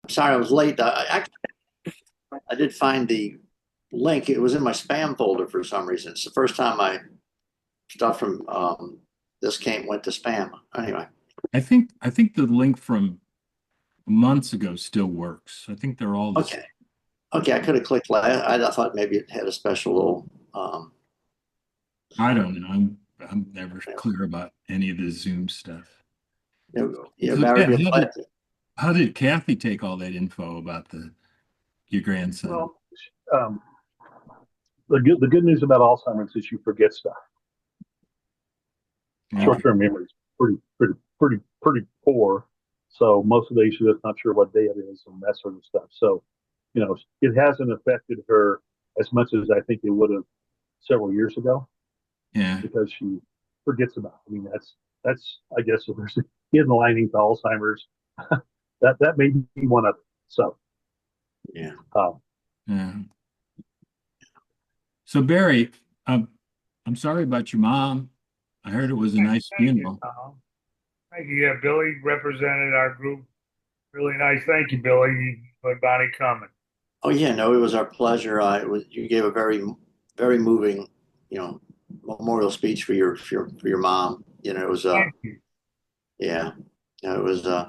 sorry I was late. I did find the link. It was in my spam folder for some reason. It's the first time my stuff from this came went to spam. Anyway, I think the link from months ago still works. I think they're all the same. okay, okay. I could have clicked last. I thought maybe it had a special little. I don't know. I'm never clear about any of the Zoom stuff. So Barry, yeah, be glad. how did Kathy take all that info about the your grandson? Well, um, the good news about Alzheimer's is you forget stuff. Okay. Short-term memory is pretty poor. So most of the days she's just not sure what day it is and that sort of stuff. So, it hasn't affected her as much as I think it would have several years ago Yeah. because she forgets about it. I mean, that's I guess if there's a hidden lining to Alzheimer's, that may be one of them. So, Yeah. um, Yeah. So Barry, I'm sorry about your mom. I heard it was a nice Thank you, funeral. Tom. Thank you. Yeah, Billy represented our group. Really nice. Thank you, Billy, for Bonnie coming. Oh yeah, no, it was our pleasure. You gave a very moving, you know, memorial speech for your mom. It was Thank you. yeah, it was Yeah,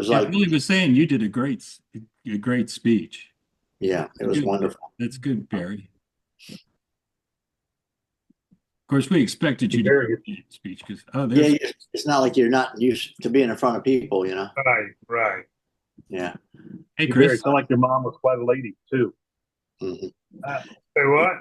like Billy was saying you did a great speech. yeah, it was Good. wonderful. That's good, Barry. Of course, we expected you to very, do a speech because Yeah, there's it's not like you're not used to being in front of people. Right, right. Yeah. hey very. It Chris. sounded like your mom was quite a lady too. Hmm. Uh, Say what?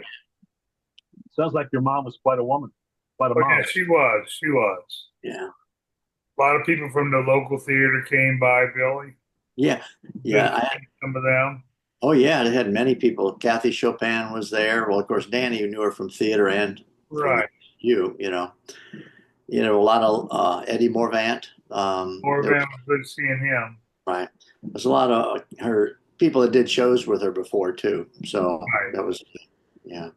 Sounds like your mom was quite a woman, quite a Oh, yeah, mom. she was. She was. Yeah. A lot of people from the local theater came by, Billy. Yeah. Yeah. Visited some of them. Oh yeah, it had many people. Kathy Chopin was there. Well, of course, Danny, you knew her from theater and from Right. a lot of Eddie Morvant. More of them. Good seeing him. Right. There's a lot of her people that did shows with her before too. So Right. that was, yeah,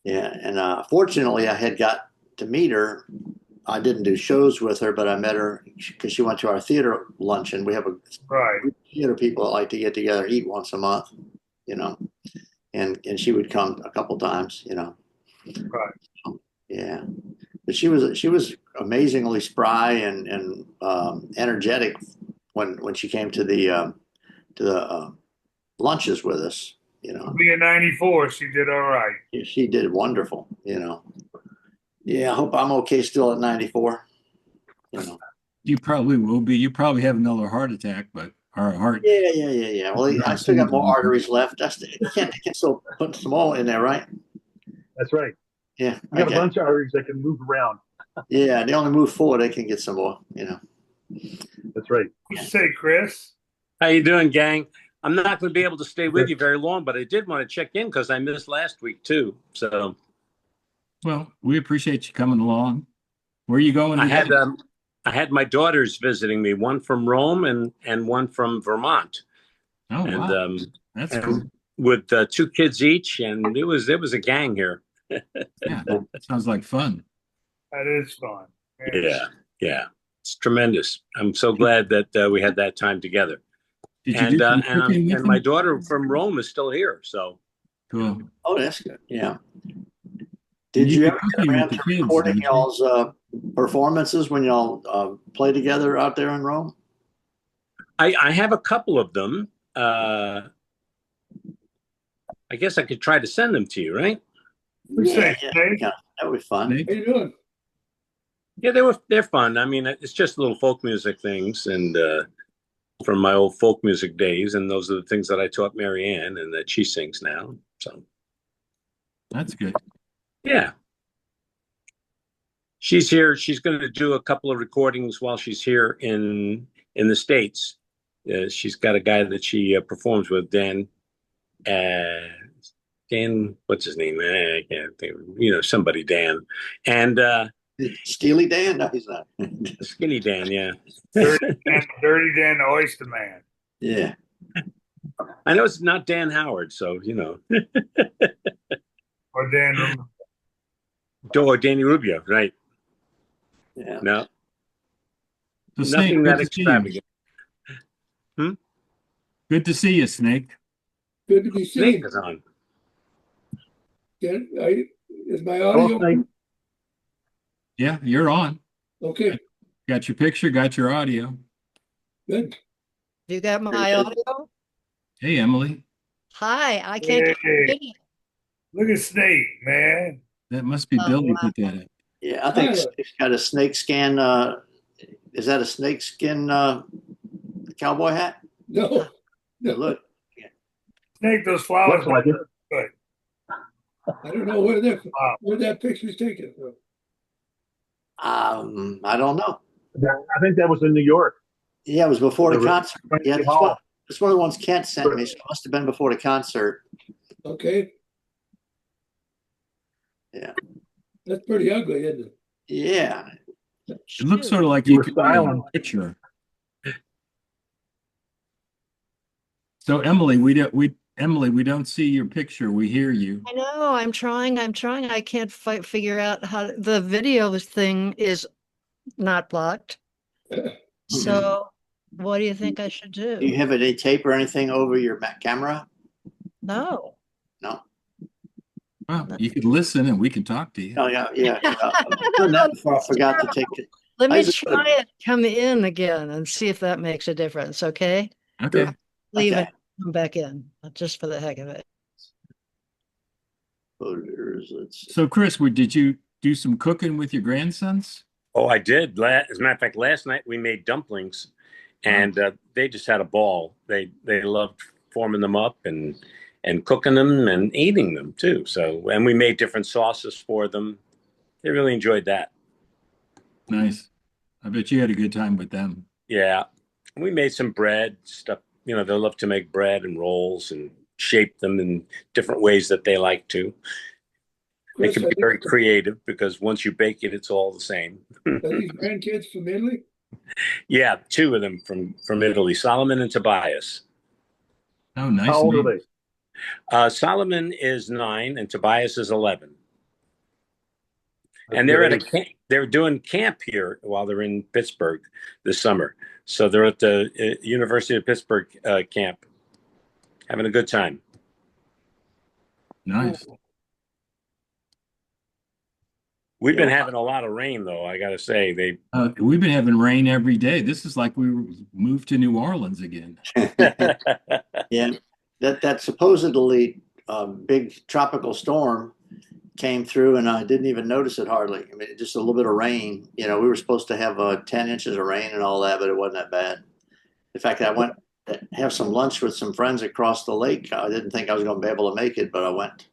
yeah. And fortunately, I had got to meet her. I didn't do shows with her, but I met her because she went to our theater luncheon. We have a Right. group of theater people that like to get together, eat once a month, you know, and she would come a couple times. Right. Yeah. But she was amazingly spry and energetic when she came to the lunches with us. Being 94, she did all right. She did wonderful. Yeah, I hope I'm okay still at 94. You know. You probably will be. You probably have another heart attack, but or a heart. Yeah, yeah, yeah, yeah. Well, I still got more arteries left. You can still put some oil in there, right? That's right. Yeah, You got a okay. bunch of arteries that can move around. Yeah, they only move forward. They can get some more. That's right. What you say, Chris? How you doing, gang? I'm not going to be able to stay with you very long, but I did want to check in because I missed last week too. So Well, we appreciate you coming along. Where are you going I today? had my daughters visiting me, one from Rome and one from Vermont, Oh and wow, that's cool. and with two kids each, and it was a gang here. Yeah, sounds like fun. That is fun. Yeah, yeah, it's tremendous. I'm so glad that we had that time together. Did you And do some and cooking with my them? daughter from Rome is still here. So Cool. Oh, that's good. Yeah. And Did you you do ever get cooking with around the to kids, recording don't you? y'all's performances when y'all play together out there in Rome? I have a couple of them. I guess I could try to send them to you, right? We Yeah, say, yeah, hey, yeah. That would be fun. Snake? how you doing? Yeah, they're fun. I mean, it's just little folk music things, and from my old folk music days, and those are the things that I taught Marianne and that she sings now. So That's good. yeah, she's here. She's going to do a couple of recordings while she's here in the States. She's got a guy that she performs with, Dan. Dan, what's his name? I can't think. Somebody Dan, and Steely Dan? No, he's not. Skinny Dan. Yeah, Dirty Dan, the Oyster Man. Yeah. I know it's not Dan Howard, so Or Dan. or Danny Rubio, right? Yeah. No, So Snake, nothing good that to see you. extravagant. Hmm? Good to see you, Snake. Good to be Snake seen. is on. Is my Hello, audio? Snake. Yeah, you're on. Okay, Got your picture, got your audio. good. You got my Very good. audio? Hey, Emily. Hi, I can't get the Hey, video. look at Snake, man. That must be Oh, Billy wow. put that up. Yeah, I think Tyler. it's got a snake skin. Is that a snake skin cowboy hat? No, no, Look, Snake, those flowers. Looks like it. Good. I don't know where Wow. that picture's taken from. I don't know. I think that was in New York. Yeah, it was before the The- concert. Yeah, Hall. it's one of the ones Kent sent me, so it must have been before the concert. Okay. Yeah. That's pretty ugly, isn't it? Yeah. It looks sort of like You you were could put it in a styling. picture. So Emily, we don't see your picture. We hear you. I know, I'm trying. I can't figure out how the video thing is not blocked. So what do you think I should Do you do? have any tape or anything over your camera? No. No. Well, you could listen and we can talk to you. Oh, yeah. I've done that before. I forgot to take it. Let me I just- try it, come in again and see if that makes a difference, okay? Okay. Leave Okay. it, come back in, just for the heck of it. Voters, let's see. So Chris, did you do some cooking with your grandsons? Oh, I did. As a matter of fact, last night we made dumplings, and they just had a ball. They loved forming them up and cooking them and eating them too. So, and we made different sauces for them. They really enjoyed that. Nice. I bet you had a good time with them. Yeah, we made some bread stuff. You know, they love to make bread and rolls and shape them in different ways that they like to. They Chris, can are be very creative because once you bake it, it's all the same. these grandkids from Italy? Yeah, two of them from Italy, Solomon and Tobias. Oh, nice. How old are name. they? Solomon is 9 and Tobias is 11. And they're at a camp. They're doing camp here while they're in Pittsburgh this summer. So they're at the University of Pittsburgh camp, having a good time. Nice. We've been having a lot of rain, though. I got to say, We've been having rain every day. This is like we moved to New Orleans again. Yeah, that supposedly big tropical storm came through, and I didn't even notice it hardly. I mean, just a little bit of rain. You know, we were supposed to have 10 inches of rain and all that, but it wasn't that bad. In fact, I went to have some lunch with some friends across the lake. I didn't think I was going to be able to make it, but I went.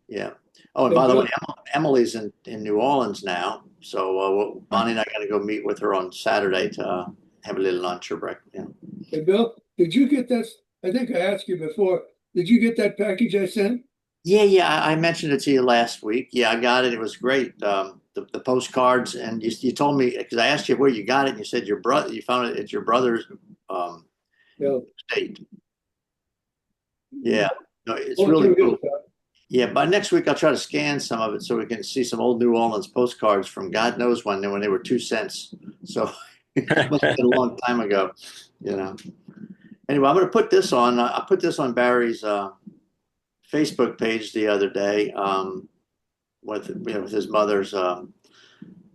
Yeah. Oh, and by the way, Emily's in New Orleans now, so Bonnie and I got to go meet with her on Saturday to have a little lunch or breakfast. Yeah. Hey, Bill, did you get that? I think I asked you before. Did you get that package I sent? Yeah, I mentioned it to you last week. Yeah, I got it. It was great. The postcards, and you told me, because I asked you where you got it, and you said you found it at your brother's Yeah. state. Yeah, no, it's Oh, really too cool. good. Yeah, by next week I'll try to scan some of it so we can see some old New Orleans postcards from God knows when they were 2 cents. So it must have been a long time ago, you know. Anyway, I'm going to put this on. I put this on Barry's Facebook page the other day with his mother's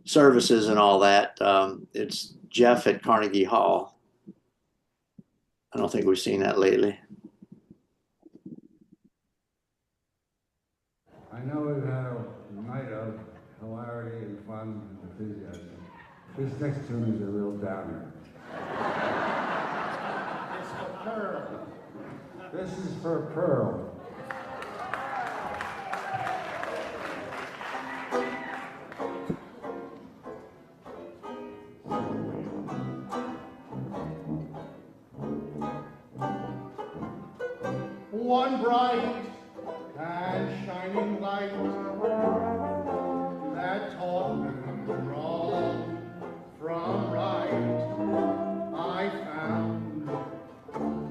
services and all that. It's Jeff at Carnegie Hall. I don't think we've seen that lately. I know we've had a night of hilarity and fun and enthusiasm. This next tune is a real downer. It's for Pearl. This is for Pearl. One bright and shining light that taught me wrong from right. I found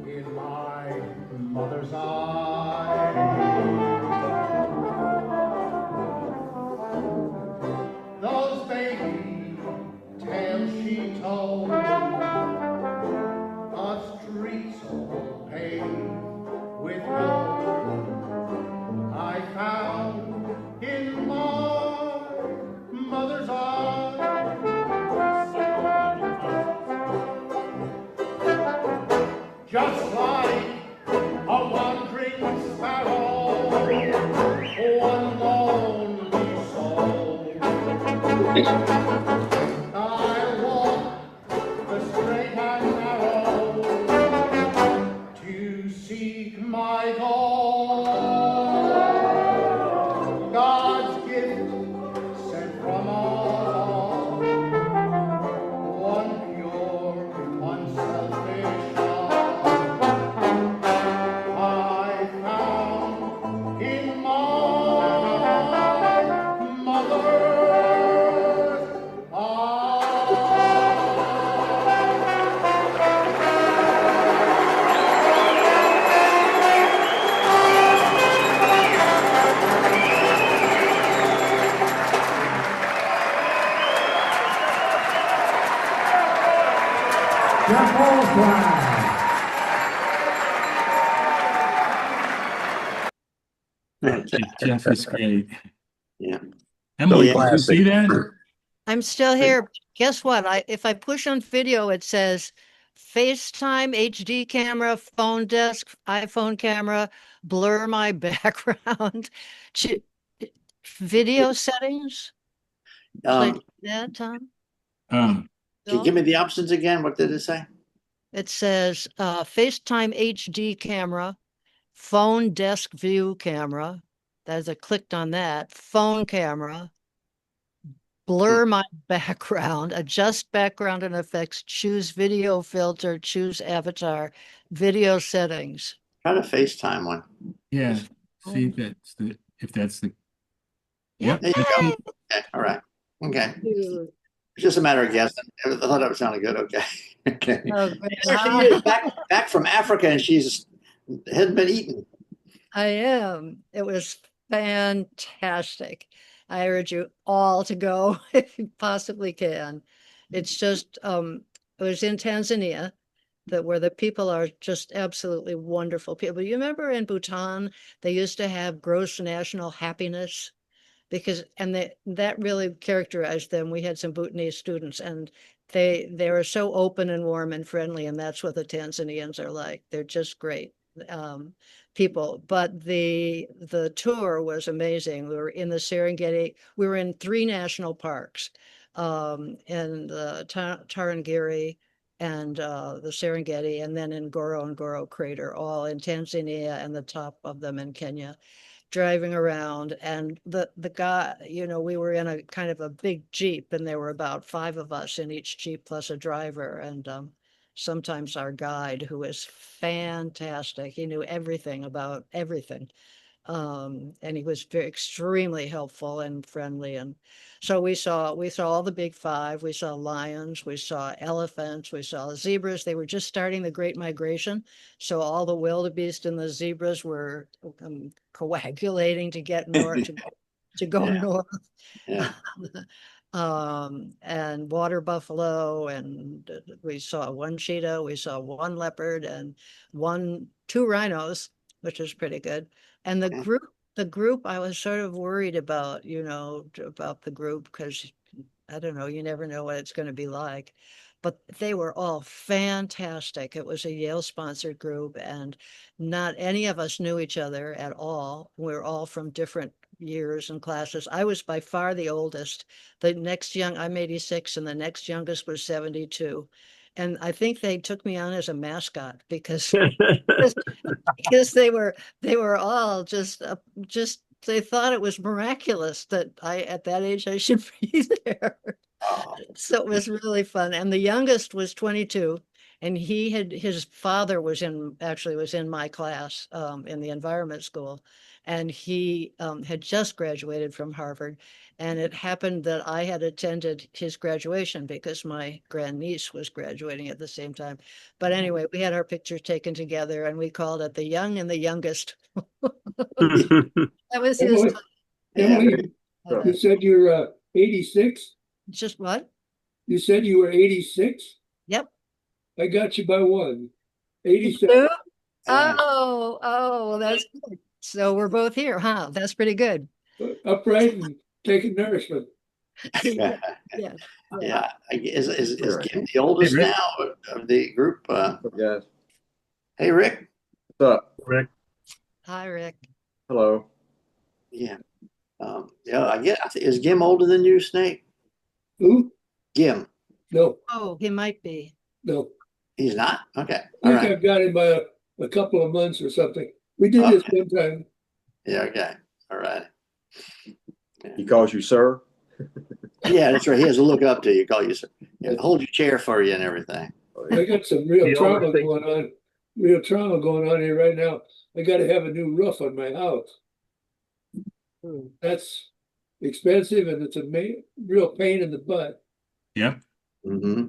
in my mother's eye. Those baby tales she told of streets so just like a wandering sparrow, one lonely soul. I walk the straight and narrow to seek my goal. God's gift sent from all, one pure, unselfish love. I found in my mother's eyes. Jeff Holzclaw. Jeff is great. Yeah. Emily, yeah. did you see that? I'm still here. Guess what? If I push on video, it says FaceTime, HD camera, phone desk, iPhone camera, blur my background. Ch- Video settings? Should I Um, do that, Tom? Um, can you give me the options again? What did it say? It says FaceTime HD camera, phone desk view camera. As I clicked on that, phone camera, blur my background, adjust background and effects, choose video filter, choose avatar, video settings. Try to FaceTime one. yeah. See if that's the. Yep. There you go. Okay. All right. Okay. Dude. It's just a matter of guessing. I thought that was sounding good. Okay. Okay. Oh, great. There she is, back from Africa, and she's hadn't been eaten. I am. It was fantastic. I urge you all to go if you possibly can. It's just it was in Tanzania where the people are just absolutely wonderful people. You remember in Bhutan, they used to have gross national happiness because that really characterized them. We had some Bhutanese students and they were so open and warm and friendly, and that's what the Tanzanians are like. They're just great people. But the tour was amazing. We were in the Serengeti. We were in 3 national parks, in the Tarangire and the Serengeti, and then in Ngorongoro Crater, all in Tanzania, and the top of them in Kenya, driving around. And the guy, we were in a kind of a big Jeep, and there were about 5 of us in each Jeep plus a driver. And sometimes our guide, who was fantastic, he knew everything about everything. And he was extremely helpful and friendly. And so we saw all the big 5. We saw lions, we saw elephants, we saw zebras. They were just starting the Great Migration, so all the wildebeest and the zebras were coagulating to get north, to go Yeah. north. Yeah. And water buffalo, and we saw 1 cheetah, we saw 1 leopard, and 2 rhinos, which was pretty good. And the group, I was sort of worried about, about the group, because I don't know, you never know what it's going to be like. But they were all fantastic. It was a Yale sponsored group, and not any of us knew each other at all. We were all from different years and classes. I was by far the oldest. I'm 86, and the next youngest was 72. And I think they took me on as a mascot because because they were all just they thought it was miraculous that at that age I should be there. Oh. So it was really fun. And the youngest was 22, and his father was in my class in the environment school, and he had just graduated from Harvard. And it happened that I had attended his graduation because my grandniece was graduating at the same time. But anyway, we had our picture taken together, and we called it the young and the youngest. That was his time. Emily, you said you're 86? Just what? You said you were 86? Yep. I got you by 1. 87. Oh, that's good. So we're both here, huh? That's pretty good. Upright and taking nourishment. Yeah. Yeah. Is Kim the oldest now of the group? Yes. Hey, Rick. What's up? Rick, Hi, Rick. Hello. Yeah. Yeah, is Gim older than you, Snake? Who? Gim. No, Oh, he might be. no. He's not? Okay. I All think right. I've got him by a couple of months or something. We did this one time. Yeah, okay. All right. He calls you sir? Yeah, that's right. He has to look up to you, call you, sir. Yeah, hold your chair for you and everything. I got some real The trauma older thing- going on. Real trauma going on here right now. I got to have a new roof on my house. That's expensive and it's a real pain in the butt. Yep. Hmm.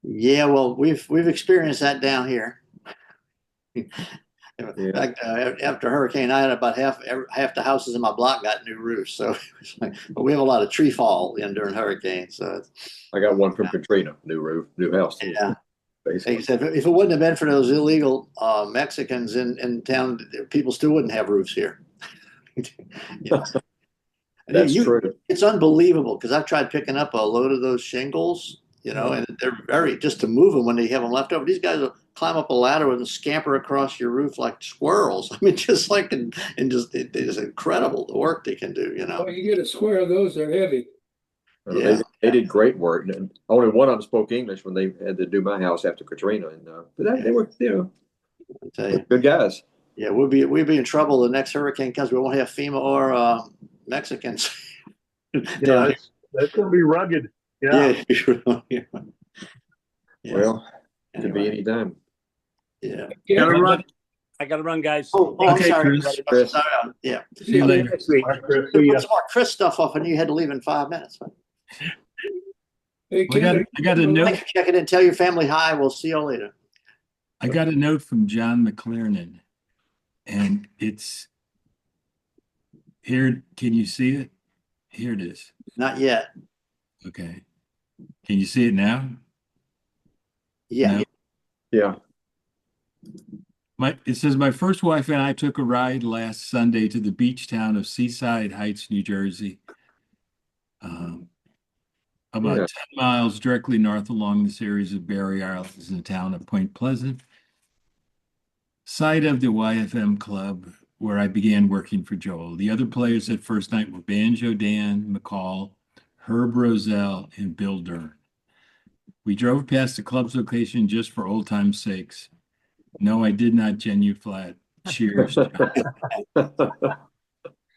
Yeah, well, we've experienced that down here. In fact, after Hurricane, I had about half the houses in my block got new roofs. So, but we have a lot of tree fall in during hurricanes. So, I got one from Katrina, new roof, new house. yeah. Like I Basically. said, if it wouldn't have been for those illegal Mexicans in town, people still wouldn't have roofs here. Yeah. That's true. It's unbelievable because I've tried picking up a load of those shingles, and they're very just to move them when they have them left over. These guys will climb up a ladder and scamper across your roof like squirrels. I mean, just like and just it is incredible the work they can do. Oh, you get a square of those, they're heavy. Yeah. They did great work. And only one of them spoke English when they had to do my house after Katrina. And but they were, I tell you. good guys. Yeah, we'll be in trouble the next hurricane comes. We won't have FEMA or Mexicans. Yeah, that's going to be rugged. Yeah. Yeah. Well, it could be Anyway, any time. yeah. Gotta run. I gotta run, guys. I'm Okay, sorry. Chris. Chris. Sorry. Yeah. See you later. Next week. All right, Chris, see ya. Put some more Chris stuff off, and you had to leave in 5 minutes. Hey, I got a note. Thanks for checking in. Tell your family hi. We'll see you all later. I got a note from John McLernan, and it's here. Can you see it? Here it is. Not yet. Okay. Can you see it now? Yeah. No? Yeah. It says, my first wife and I took a ride last Sunday to the beach town of Seaside Heights, New Jersey. About 10 miles directly north along the series of Barrier Islands in the town of Point Pleasant, site of the YFM club where I began working for Joel. The other players that first night were Banjo Dan McCall, Herb Roselle, and Bill Dern. We drove past the club's location just for old time's sakes. No, I did not genuflect. Cheers.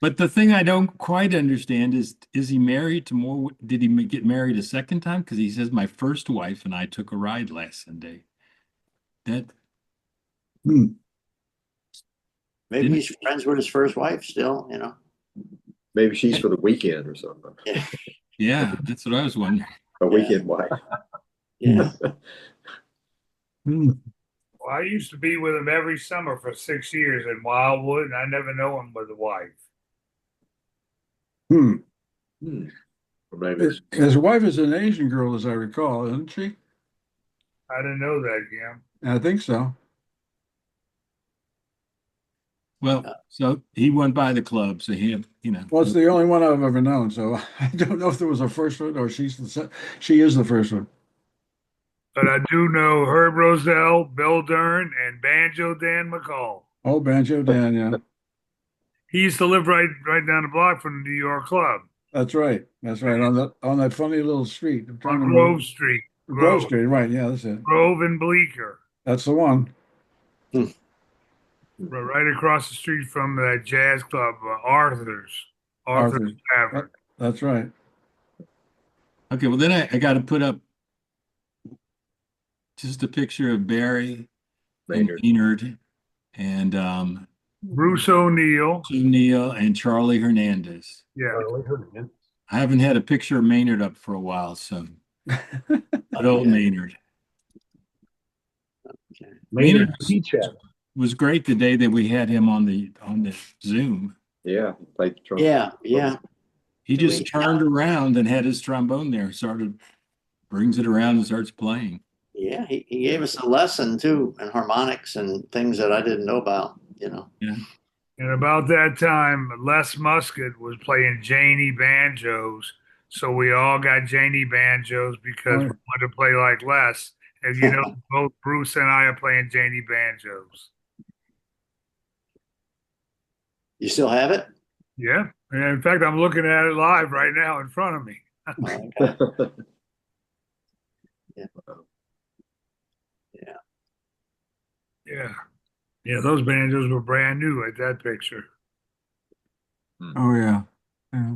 But the thing I don't quite understand is he married to more? Did he get married a second time? Because he says my first wife and I took a ride last Sunday. Maybe he's friends with his first wife still, Maybe she's for the weekend or something. Yeah, that's what I was wondering. A weekend wife. Yeah. Well, I used to be with him every summer for 6 years in Wildwood, and I never know him with a wife. Or maybe it's His wife is an Asian girl, as I recall, isn't she? I didn't know that, Jim. I think so. Well, so he went by the club, so he, Well, it's the only one I've ever known, so I don't know if there was a first one or she is the first one. But I do know Herb Roselle, Bill Dern, and Banjo Dan McCall. Oh, Banjo Dan, yeah. He used to live right down the block from the New York Club That's right. That's right. On that funny little street. I'm trying on to Grove remember. Street. Grove Street, right. Yeah, that's it. Grove and Bleecker. That's the one. Right across the street from that jazz club, Arthur's Tavern. That's right. okay, well then I got to put up just a picture of Barry and Maynard and Bruce O'Neill. Neil and Charlie Hernandez. Yeah. I haven't had a picture of Maynard up for a while, so good old Maynard. Maynard Beach Head. Was great the day that we had him on the Zoom. Yeah, played the trumpet. Yeah. He just turned around and had his trombone there, brings it around and starts playing. Yeah, he gave us a lesson too, and harmonics and things that I didn't know about, Yeah. And about that time, Les Muscat was playing Janie banjos. So we all got Janie banjos because we wanted to play like Les. And you know, both Bruce and I are playing Janie banjos. You still have it? Yeah. And in fact, I'm looking at it live right now in front of me. Okay. Yeah. Yeah. Yeah. Yeah, those banjos were brand new at that picture. Oh yeah. Yeah.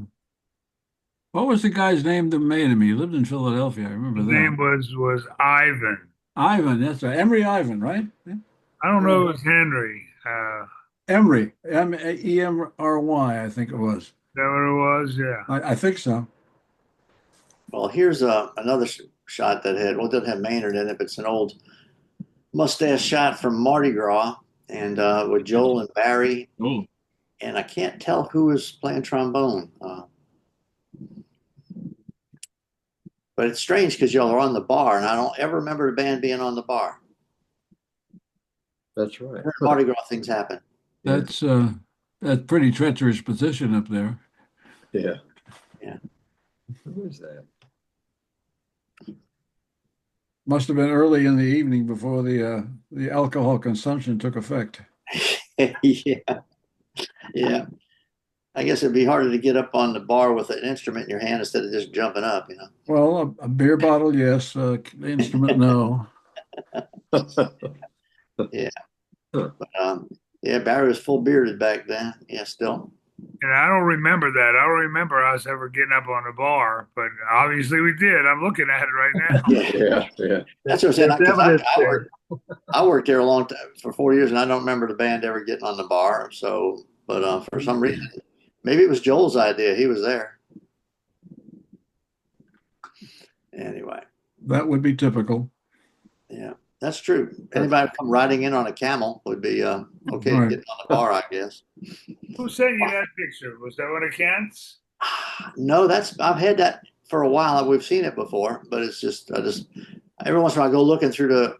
What was the guy's name that made him? He lived in Philadelphia. I remember His that. name was Ivan. Ivan, that's right. Emery Ivan, right? Yeah. I don't know if it was Henry. Emery, Emry, I think it was. Is that what it was? Yeah. I think so. Well, here's another shot that had, well, it doesn't have Maynard in it, but it's an old mustache shot from Mardi Gras, and with Joel and Barry, Oh, and I can't tell who is playing trombone. But it's strange because y'all are on the bar, and I don't ever remember the band being on the bar. That's right. Mardi Gras things happen. That's pretty treacherous position up there. Yeah. Yeah. Who is that? Must have been early in the evening before the alcohol consumption took effect. Yeah. Yeah. I guess it'd be harder to get up on the bar with an instrument in your hand instead of just jumping up, you know. Well, a beer bottle, yes. The instrument, no. Yeah. But, yeah, Barry was full bearded back then. Yeah, still. And I don't remember that. I don't remember us ever getting up on the bar, but obviously we did. I'm looking at it right now. Yeah. Yeah. That's what I'm saying. There's evidence there. I worked there a long time, for 4 years, and I don't remember the band ever getting on the bar. So, but for some reason, maybe it was Joel's idea. He was there. Anyway, That would be typical. yeah, that's true. Anybody come riding in on a camel would be okay Right. getting on the bar, I guess. Who sent you that picture? Was that one of Kent's? No, I've had that for a while. We've seen it before, but it's just every once in a while I go looking through the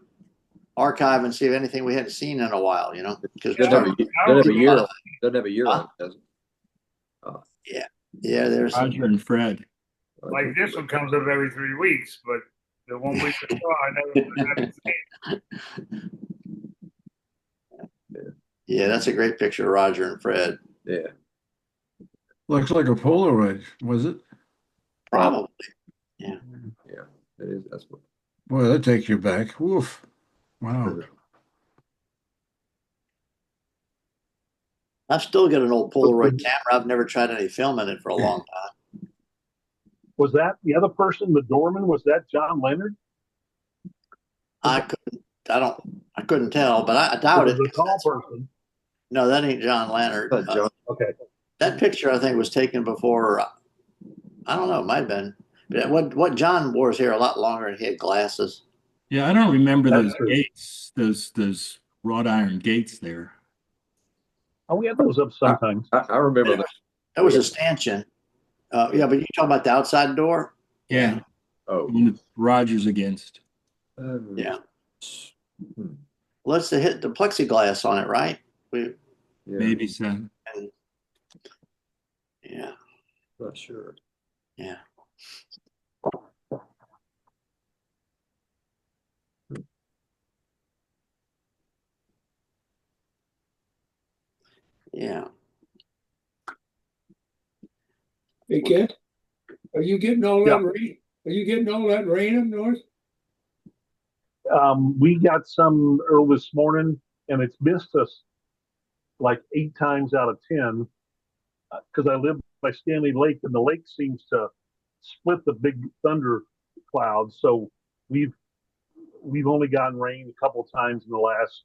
archive and see if anything we hadn't seen in a while, you know, because Doesn't have a year. Doesn't have a year on it, does it? yeah, there's Roger and Fred. Like this one comes up every 3 weeks, but the one week before I never seen. yeah, that's a great picture of Roger and Fred. Yeah. Looks like a Polaroid, was it? Probably. Yeah. It is. That's what. Boy, that takes you back. Woof. Wow. I've still got an old Polaroid camera. I've never tried any film in it for a long time. Was that the other person, the doorman? Was that John Leonard? I couldn't tell, but I doubt it. The tall person. No, that ain't John Leonard. John. Okay. That picture I think was taken before. I don't know. It might have been. But what John wore his hair a lot longer and he had glasses. Yeah, I don't remember That's those true. gates, those wrought iron gates there. Oh, we had those up sometimes. I remember Yeah. that. That was a stanchion. Yeah, but you talking about the outside door? Yeah, Oh. one with Rogers against. Yeah. Well, that's hit the plexiglass on it, right? Yeah. Maybe so. Yeah. Not sure. Yeah. Yeah. Hey, Kent, are you getting all that rain? Are you getting all that rain up north? We got some early this morning, and it's missed us like 8 times out of 10 because I live by Stanley Lake, and the lake seems to split the big thunder clouds. So we've only gotten rain a couple times in the last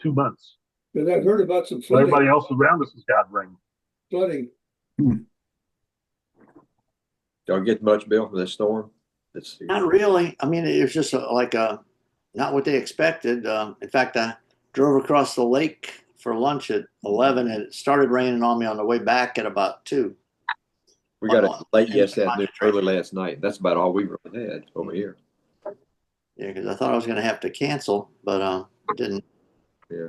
2 months. Because I've heard about some But flooding. everybody else around us has got rain. Flooding. Y'all get much, Bill, from this storm? It's Not really. I mean, it was just not what they expected. In fact, I drove across the lake for lunch at 11 and it started raining on me on the way back at about 2. we got it late yesterday afternoon, early last night. That's about all we really had over here. Yeah, because I thought I was going to have to cancel, but didn't. Yeah.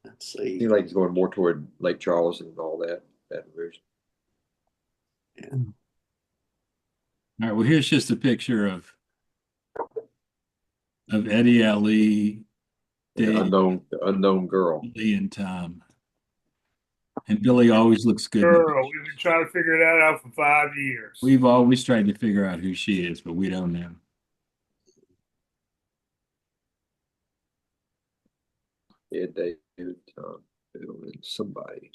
Let's see. Seems like it's going more toward Lake Charles and all that. Baton Rouge. All right, well, here's just a picture of of Eddie, Ellie, The Dave, unknown girl. Billy, and Tom. And Billy always looks good. Girl, we've been trying to figure that out for 5 years. We've always tried to figure out who she is, but we don't know. Yeah, David, Tom, Bill, and somebody.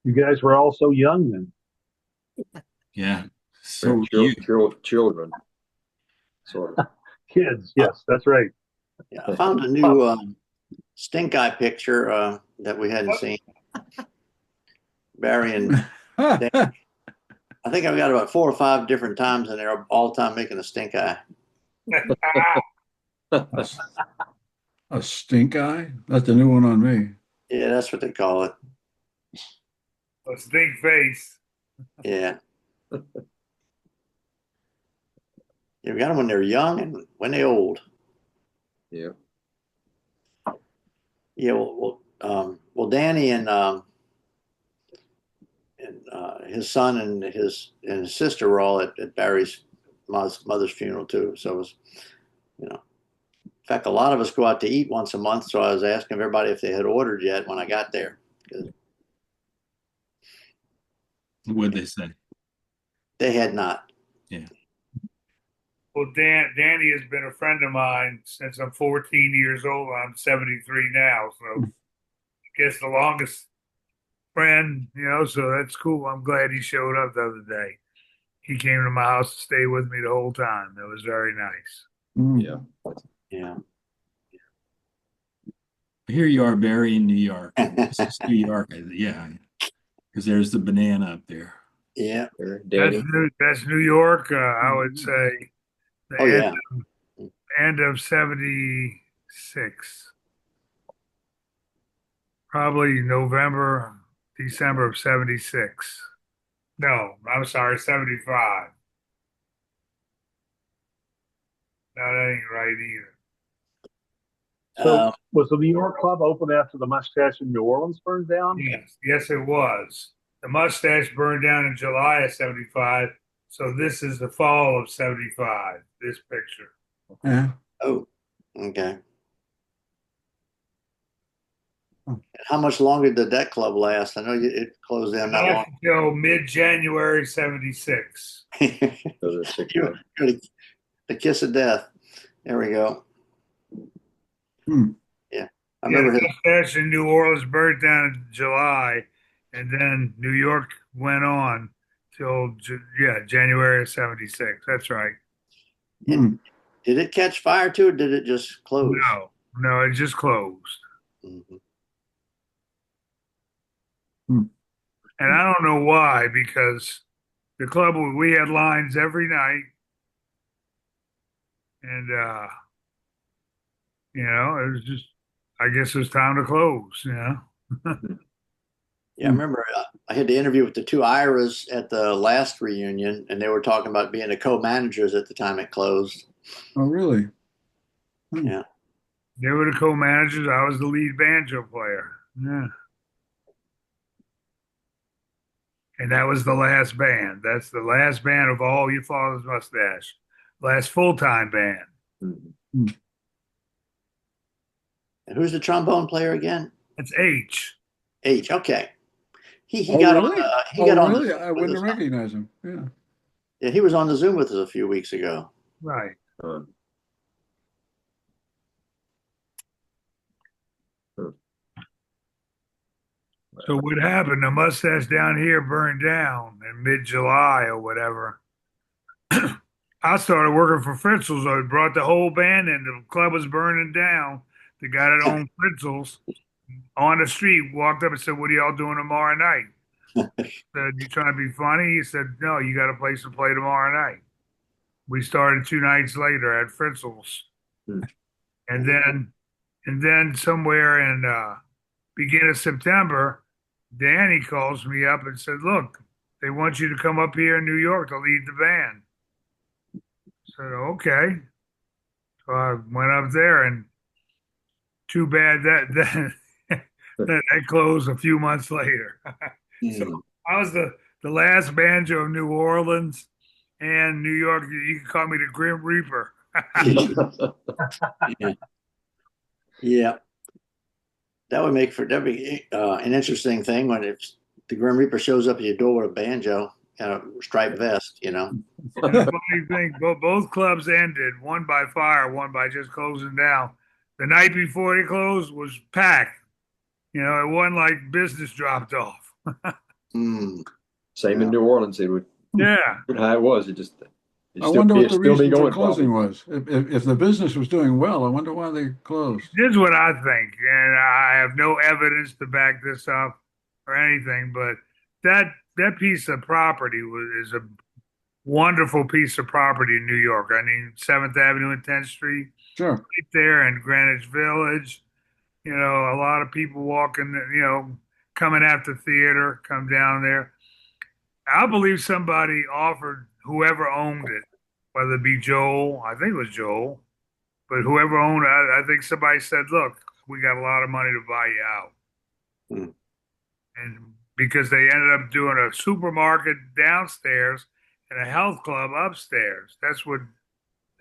You guys were all so young then. Yeah. So Children. Sort of. Kids, yes, that's right. Yeah, I found a new stink eye picture that we hadn't seen. Barry and Dan. I think I've got about 4 or 5 different times in there, all the time making a stink eye. A stink eye? That's the new one on me. Yeah, that's what they call it. A stink face. Yeah. You got them when they're young and when they're old. Yeah. Yeah. Well, Danny and his son and his sister were all at Barry's mother's funeral too. So it was, in fact, a lot of us go out to eat once a month. So I was asking everybody if they had ordered yet when I got there. What'd they say? They had not. Yeah. Well, Danny has been a friend of mine since I'm 14 years old. I'm 73 now, so I guess the longest friend, so that's cool. I'm glad he showed up the other day. He came to my house to stay with me the whole time. It was very nice. Yeah. Yeah. Here you are, Barry, in New York. This is New York. Yeah. Because there's the banana up there. Yeah. Danny. That's New York. I would say the end of 76. Probably November, December of 76. No, I'm sorry, 75. No, that ain't right either. So was the New York club open after the Mustache in New Orleans burned down? Yes, it was. The Mustache burned down in July of 75. So this is the fall of 75, this picture. Yeah. Oh, okay. How much longer did that club last? I know it closed down that long. Until mid-January 76. The kiss of death. There we go. Yeah. I remember the Mustache in New Orleans burned down in July, and then New York went on till January of 76. That's right. Did it catch fire too, or did it just close? No, it just closed. Mm-hmm. And I don't know why, because the club, we had lines every night. And, it was just, I guess it was time to close, Yeah, I remember I had the interview with the 2 Iras at the last reunion, and they were talking about being the co-managers at the time it closed. Oh, really? Yeah. They were the co-managers. I was the lead banjo player. Yeah. And that was the last band. That's the last band of All Your Father's Mustache. Last full-time band. And who's the trombone player again? It's H. H. Okay. He Oh, got really? on. He got on. Really? I wouldn't recognize him. Yeah. Yeah, he was on the Zoom with us a few weeks ago. Right. So what happened? The Mustache down here burned down in mid-July or whatever. I started working for Fritzels. I brought the whole band in. The club was burning down. The guy that owned Fritzels on the street walked up and said, "What are y'all doing tomorrow night?" I said, "You trying to be funny?" He said, "No, you got a place to play tomorrow night." We started 2 nights later at Fritzels. And then somewhere in beginning of September, Danny calls me up and said, "Look, they want you to come up here in New York to lead the band." I said, "Okay." So I went up there, and too bad that That closed a few months later. So Mm. I was the last banjo of New Orleans and New York. You can call me the Grim Reaper. Yeah. Yeah. That'd be an interesting thing when if the Grim Reaper shows up at your door with a banjo and a striped vest, you know. And the funny thing, both clubs ended, one by fire, one by just closing down. The night before they closed was packed. You know, it wasn't like business dropped off. Mm. Same in Yeah. New Orleans. It would Yeah. how it was. It I wonder what it'd the still be reason for going closing probably. was. If the business was doing well, I wonder why they closed. This is what I think, and I have no evidence to back this up or anything, but that piece of property is a wonderful piece of property in New York. I mean, 7th Avenue and 10th Street, Sure. right there in Greenwich Village. You know, a lot of people walking, you know, coming after theater, come down there. I believe somebody offered whoever owned it, whether it be Joel, I think it was Joel, but whoever owned it, I think somebody said, look, we got a lot of money to buy you out. Hmm. And because they ended up doing a supermarket downstairs and a health club upstairs. That's what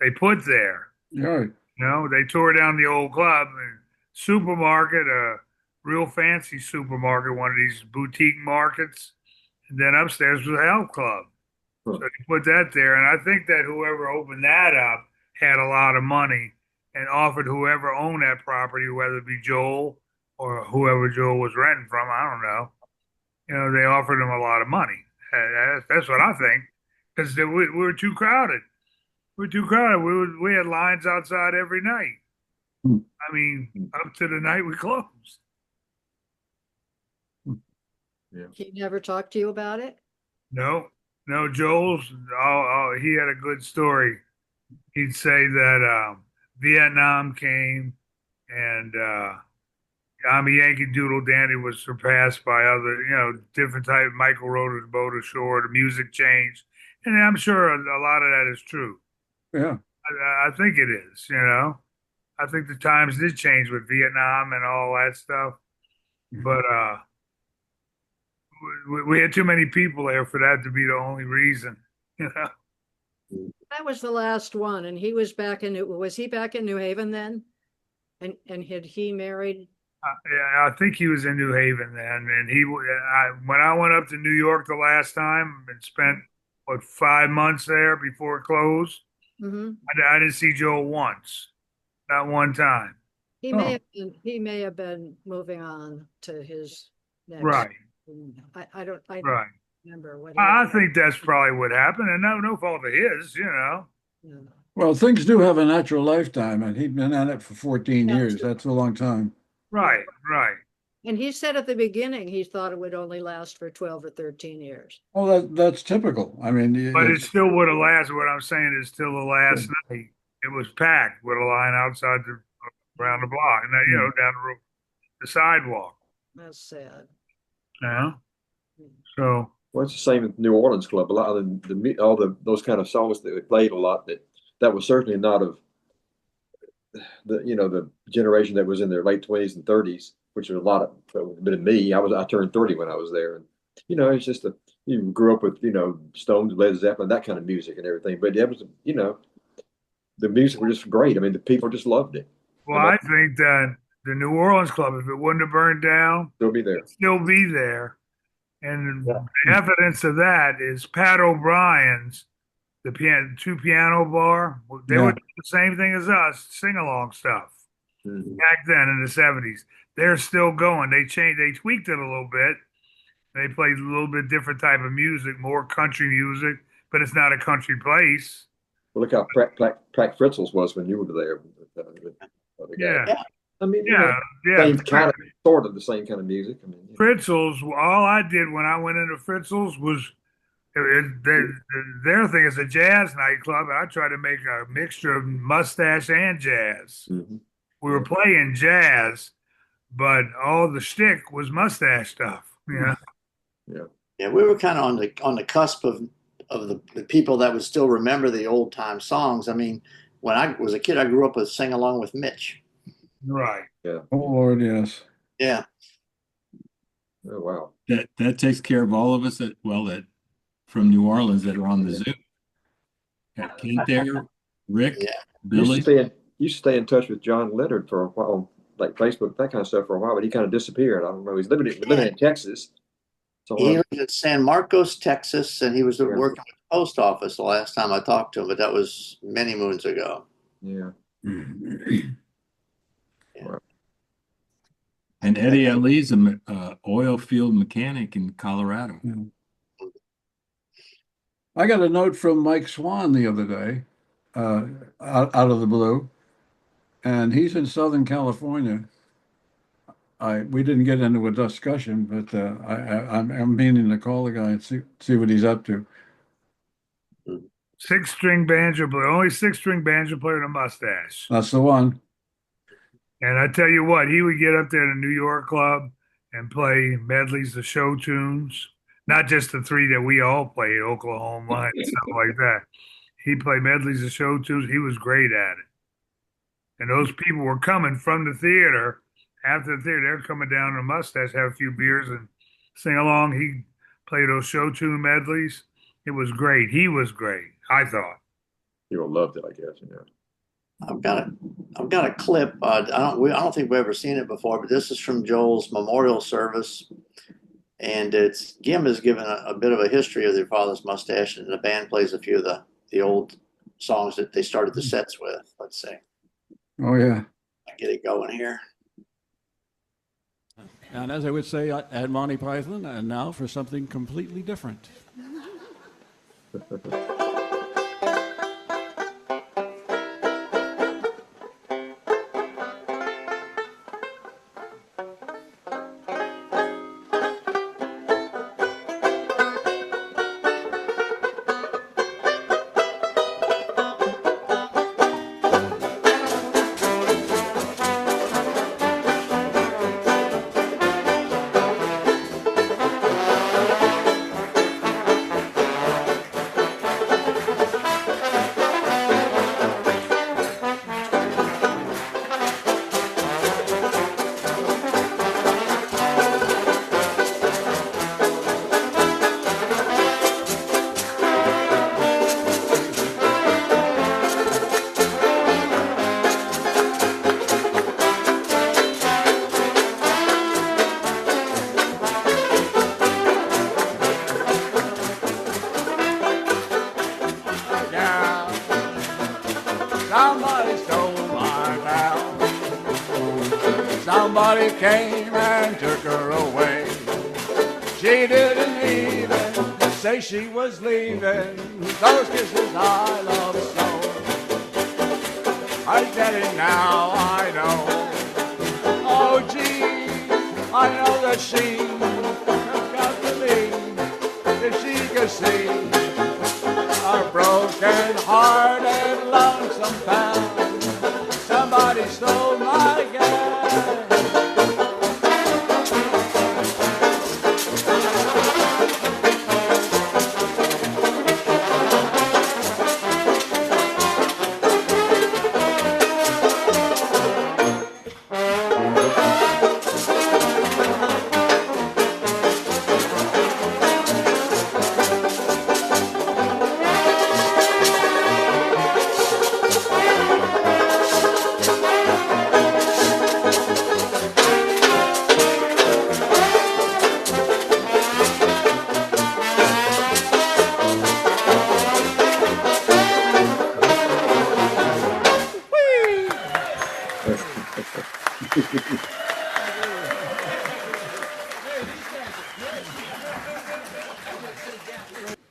they put there. Right. You know, they tore down the old club and supermarket, a real fancy supermarket, one of these boutique markets. And then upstairs was a health club. So Huh. they put that there. And I think that whoever opened that up had a lot of money and offered whoever owned that property, whether it be Joel or whoever Joel was renting from, I don't know. You know, they offered him a lot of money. That's what I think. Because we were too crowded. We were too crowded. We had lines outside every night. Hmm. I mean, up to the night we closed. He never talked to you about it? No, no, Joel's, he had a good story. He'd say that Vietnam came and I'm a Yankee Doodle Dandy was surpassed by other, you know, different type. Michael rode his boat ashore, the music changed. And I'm sure a lot of that is true. Yeah. I think it is, you know. I think the times did change with Vietnam and all that stuff. But we had too many people there for that to be the only reason, you know. That was the last one, and he was back was he back in New Haven then? And had he married? Yeah, I think he was in New Haven then, and when I went up to New York the last time and spent what 5 months there before it closed, Mm-hmm. I didn't see Joe once, not one time. He may have been moving on to his next. Right, I don't right. remember what I think that's probably what happened, and no fault of his, you know. No. Well, things do have a natural lifetime, and he'd been at it for 14 Yeah. years. That's a long time. Right, right. And he said at the beginning he thought it would only last for 12 or 13 years. Well, that's typical. I mean, But it still would have lasted. What I'm saying is still the last night. It was packed with a line outside around the block, and you know, down the sidewalk. That's sad. Yeah. So Well, it's the same with New Orleans Club. A lot of all those kind of songs that we played a lot that was certainly not of the generation that was in their late 20s and 30s, which was a lot of bit of me. I turned 30 when I was there, and it's just you grew up with Stones, Led Zeppelin, that kind of music and everything. But it was the music was just great. I mean, the people just loved it. well, I think that the New Orleans Club, if it wouldn't have burned down, They'll be there. it'd still be there. And Yeah. the evidence of that is Pat O'Brien's, the two piano bar. They Yeah. would do the same thing as us, sing along stuff. Mhm. Back then in the 70s. They're still going. They tweaked it a little bit. They played a little bit different type of music, more country music, but it's not a country place. Well, look how Plack Fritzels was when you were there. Yeah. Yeah. I mean, Yeah. sort of the same kind of music. I mean, Fritzels, all I did when I went into Fritzels was their thing is a jazz nightclub, and I tried to make a mixture of mustache and jazz. Mhm. We were playing jazz, but all the shtick was mustache stuff. Yeah. Yeah, we were kind of on the cusp of the people that would still remember the old time songs. I mean, when I was a kid, I grew up with Sing Along with Mitch. Right. Oh, Lord, yes. Yeah. Oh, wow. That takes care of all of us that from New Orleans that are on the Zoom. Got Kent there, Rick, Yeah. Billy. Used to stay in touch with John Leonard for a while, like Facebook, that kind of stuff for a while, but he kind of disappeared. I don't know. He's living in Texas. So He lives in San Marcos, Texas, and he was Yeah. working with the post office the last time I talked to him, but that was many moons ago. yeah. And Eddie Ali's an oil field mechanic in Colorado. I got a note from Mike Swan the other day, out of the blue, and he's in Southern California. We didn't get into a discussion, but I'm meaning to call the guy and see what he's up to. Six-string banjo player, only six-string banjo player with a mustache. That's the one. And I tell you what, he would get up there in a New York club and play medleys of show tunes, not just the three that we all played, Oklahoma and stuff like that. He played medleys of show tunes. He was great at it. And those people were coming from the theater. After the theater, they're coming down to Mustache, have a few beers and sing along. He played those show tune medleys. It was great. He was great, I thought. You all loved it, I guess. You know. I've got a clip. I don't think we've ever seen it before, but this is from Joel's memorial service, and Gim has given a bit of a history of their father's mustache, and the band plays a few of the old songs that they started the sets with. Let's see. Oh yeah. I get it going here. And as I would say at Monty Python, and now for something completely different. Somebody stole my gal. Somebody came and took her away. She didn't even say she was leaving. Those kisses I love so. I get it now, I know. Oh gee, I know that she has got to leave. If she could see a broken heart and lonesome town, somebody stole my gal.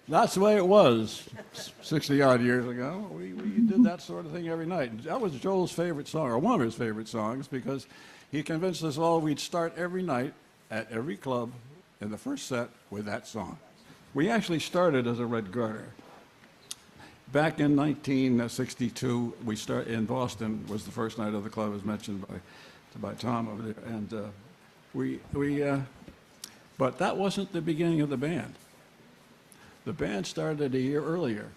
That's the way it was 60-odd years ago. We did that sort of thing every night. That was Joel's favorite song, or one of his favorite songs, because he convinced us all we'd start every night at every club in the first set with that song. We actually started as a Red Garter. Back in 1962, we started in Boston, was the first night of the club, as mentioned by Tom over there. And but that wasn't the beginning of the band. The band started a year earlier,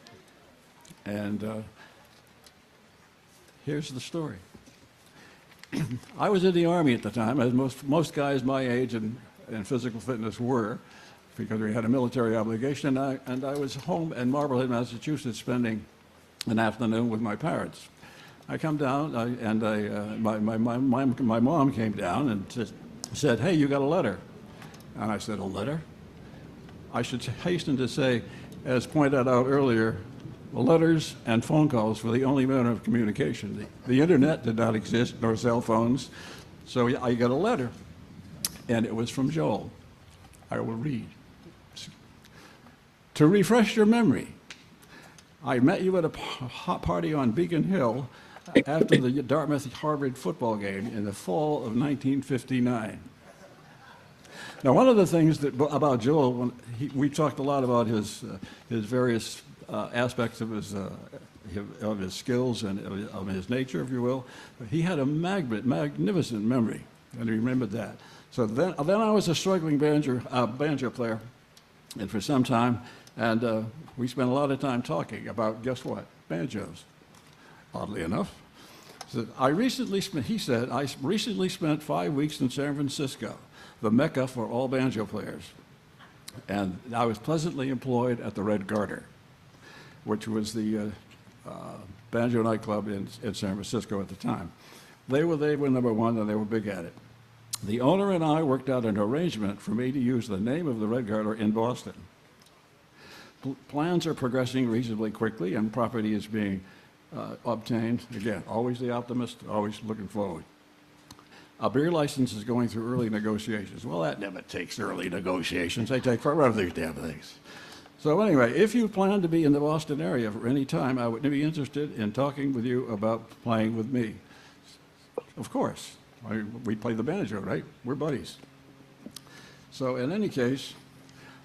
and here's the story. I was in the Army at the time, as most guys my age and and physical fitness were, because we had a military obligation. And I was home in Marblehead, Massachusetts, spending an afternoon with my parents. I come down, my mom came down and said, "Hey, you got a letter?" And I said, "A letter?" I should hasten to say, as pointed out earlier, letters and phone calls were the only manner of communication. The internet did not exist, nor cell phones. So I got a letter, and it was from Joel. I will read. To refresh your memory, I met you at a hot party on Beacon Hill after the Dartmouth-Harvard football game in the fall of 1959. Now, one of the things about Joel, we talked a lot about his various aspects of his skills and of his nature, if you will. But he had a magnificent memory, and he remembered that. So then I was a struggling banjo player, and for some time, and we spent a lot of time talking about, guess what, banjos. Oddly enough, so I recently spent 5 weeks in San Francisco, the Mecca for all banjo players. And I was pleasantly employed at the Red Garter, which was the banjo nightclub in San Francisco at the time. They were number one, and they were big at it. The owner and I worked out an arrangement for me to use the name of the Red Garter in Boston. Plans are progressing reasonably quickly, and property is being obtained. Again, always the optimist, always looking forward. A beer license is going through early negotiations. Well, that never takes early negotiations. They take forever, these damn things. So anyway, if you plan to be in the Boston area for any time, I would be interested in talking with you about playing with me. Of course, we play the banjo, right? We're buddies. So in any case,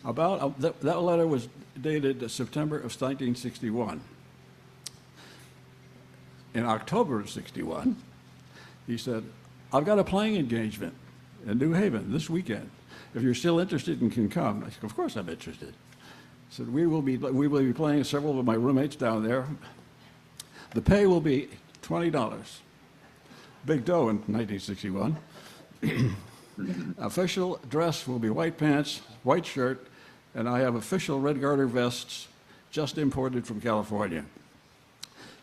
that letter was dated September of 1961. In October of 61, he said, "I've got a playing engagement in New Haven this weekend. If you're still interested and can come." I said, "Of course I'm interested." He said, we will be playing several of my roommates down there. The pay will be $20. Big dough in 1961. Official dress will be white pants, white shirt, and I have official Red Garter vests just imported from California.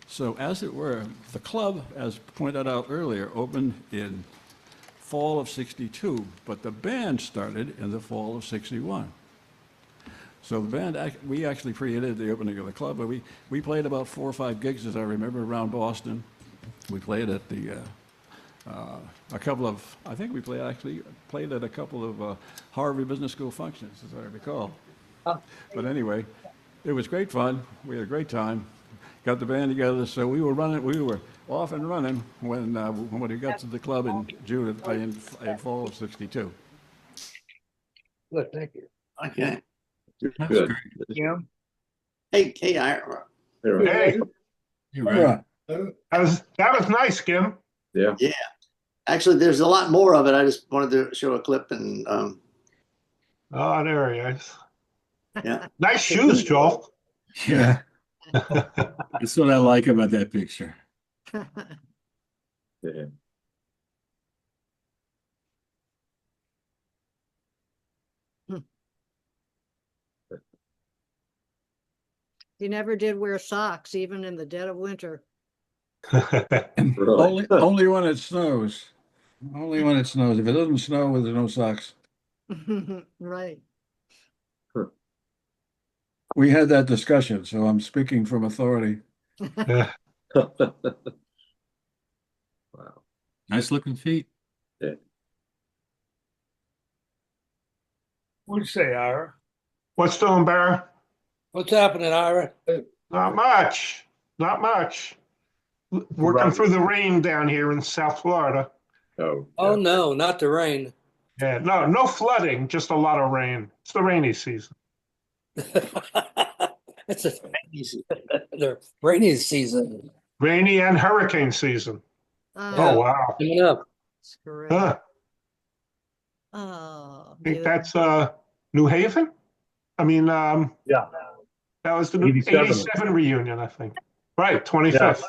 So as it were, the club, as pointed out earlier, opened in fall of 62, but the band started in the fall of 61. So the band, we actually created the opening of the club, but we played about 4 or 5 gigs, as I remember, around Boston. We played at I think we played at a couple of Harvard Business School functions, as I recall. But anyway, it was great fun. We had a great time. Got the band together, so we were off and running when we got to the club in June in fall of 62. Good, thank you. Okay. That's Good. great. Jim? Hey, Ira. Hey, You're right. that was nice, Kim. Yeah. Yeah. Actually, there's a lot more of it. I just wanted to show a clip and Oh, there he is. yeah. Nice shoes, Joel. Yeah. That's what I like about that picture. Yeah. He never did wear socks, even in the dead of winter. Really? Only when it snows. Only when it snows. If it doesn't snow, there's no socks. Right. We had that discussion, so I'm speaking from authority. Wow. Nice looking feet. What'd you say, Ira? What's doing, Bear? What's happening, Ira? Not much. Not much. Working through the rain down here in South Florida. Oh. Oh, no, not the rain. Yeah, no flooding, just a lot of rain. It's the rainy season. It's the rainy season. Rainy and hurricane season. Oh, Wow. Coming up. that's great. Huh. Oh, I think beautiful. that's New Haven. I mean, Yeah. that was the 87. 87 reunion, I think. Right, 25th.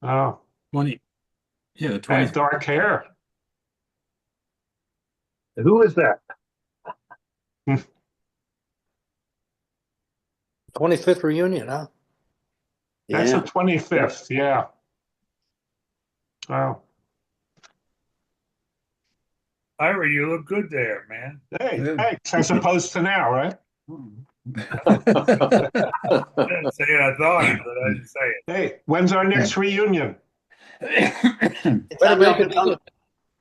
Oh, 20. Yeah, the had 20. dark hair. Who is that? 25th reunion, huh? That's the Yeah. 25th. Yeah. Wow. Ira, you look good there, man. Hey, Yeah. thanks. As opposed to now, right? I didn't say it, I thought it, but I didn't say it. Hey, when's our next reunion? Anytime y'all can come,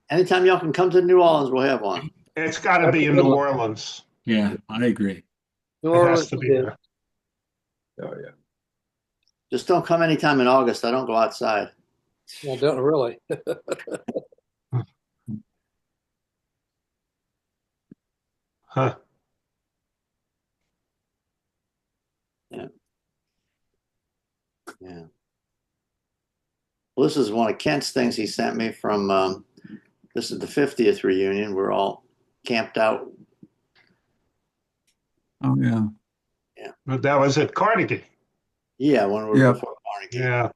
anytime y'all can come to New Orleans, we'll have one. It's got to be in New Orleans. Yeah, I agree. New It has Orleans to be is- there. Oh, yeah. Just don't come anytime in August. I don't go outside. Well, don't really. Huh. Yeah. Well, this is one of Kent's things he sent me from, this is the 50th reunion. We're all camped out. Oh, yeah. But that was at Carnegie. Yeah, when we were Yeah. before Carnegie. Yeah.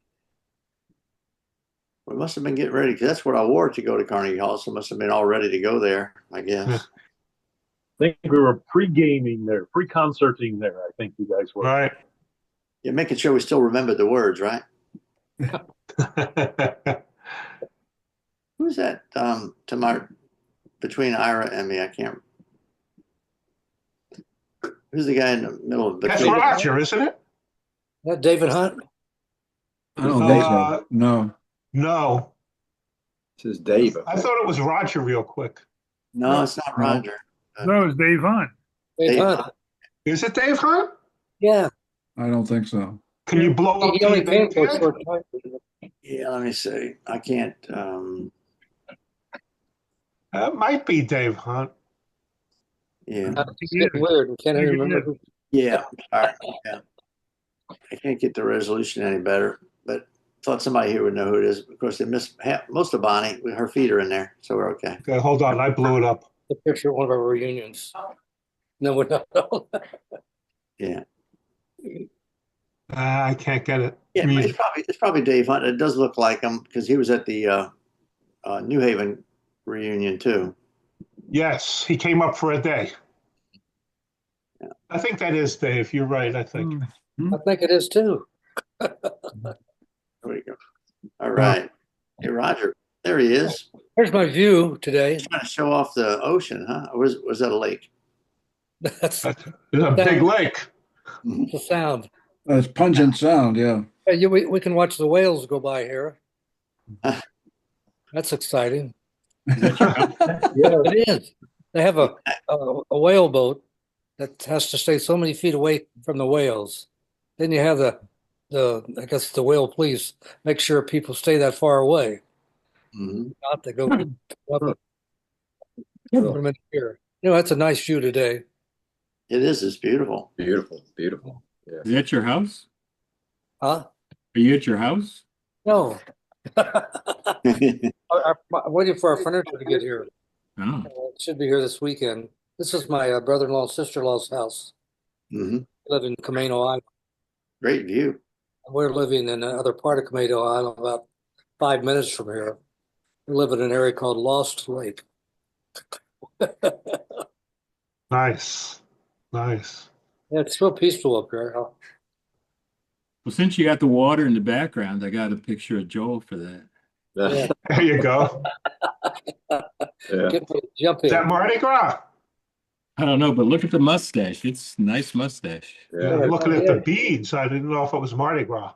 We must have been getting ready because that's what I wore to go to Carnegie Hall. So must have been all ready to go there, I guess. Yeah. I think we were pre-gaming there, pre-concerting there. I think you guys were. Right. Yeah, making sure we still remember the words, right? Who's that? To my between Ira and me, I can't. Who's the guy in the middle of That's between? Roger, isn't it? That David Hunt? I don't think Uh, so. No. No. This is Dave. I thought it was Roger real quick. No, it's not Roger. No, it's Dave Hunt. Dave Dave Hunt. Hunt. Is it Dave Hunt? Yeah. I don't think so. Can you blow up He the only came event for a yet? short time. Yeah, let me see. I can't. That might be Dave Hunt. Yeah, It's getting weird. Can't even remember who. yeah. All right. Yeah. I can't get the resolution any better, but thought somebody here would know who it is. Of course, they missed most of Bonnie. Her feet are in there, so we're okay. Okay, hold on. I blew it up. The picture of one of our reunions. No one knows. Yeah. I can't get it. Yeah, I mean, it's probably Dave Hunt. It does look like him because he was at the New Haven reunion too. yes, he came up for a day. I think that is Dave. You're right, I think. I think it is too. There we go. All right. Hey, Roger. There he is. Here's my view today. Trying to show off the ocean, huh? Or was that a lake? That's It's a big lake. the sound. That's pungent sound, yeah. Hey, we can watch the whales go by here. That's exciting. Yeah, it is. They have a whale boat that has to stay so many feet away from the whales. Then you have the I guess the whale police make sure people stay that far away. Mm-hmm. Not to go up put them in here. You know, that's a nice view today. It is. It's beautiful. Beautiful, beautiful. Yeah. Is that your house? Huh? Are you at your house? No. I'm waiting for our furniture to get here. Oh, It should be here this weekend. This is my brother-in-law and sister-in-law's house. Mm-hmm. We live in Camino Island. Great view. We're living in another part of Camino Island, about 5 minutes from here. We live in an area called Lost Lake. Nice. Nice. Yeah, it's so peaceful up here. well, since you got the water in the background, I got a picture of Joel for that. Yeah. There you go. Yeah. Get me to jump Is in. that Mardi Gras? I don't know, but look at the mustache. It's a nice mustache. Yeah, looking at the beads, I didn't know if it was Mardi Gras.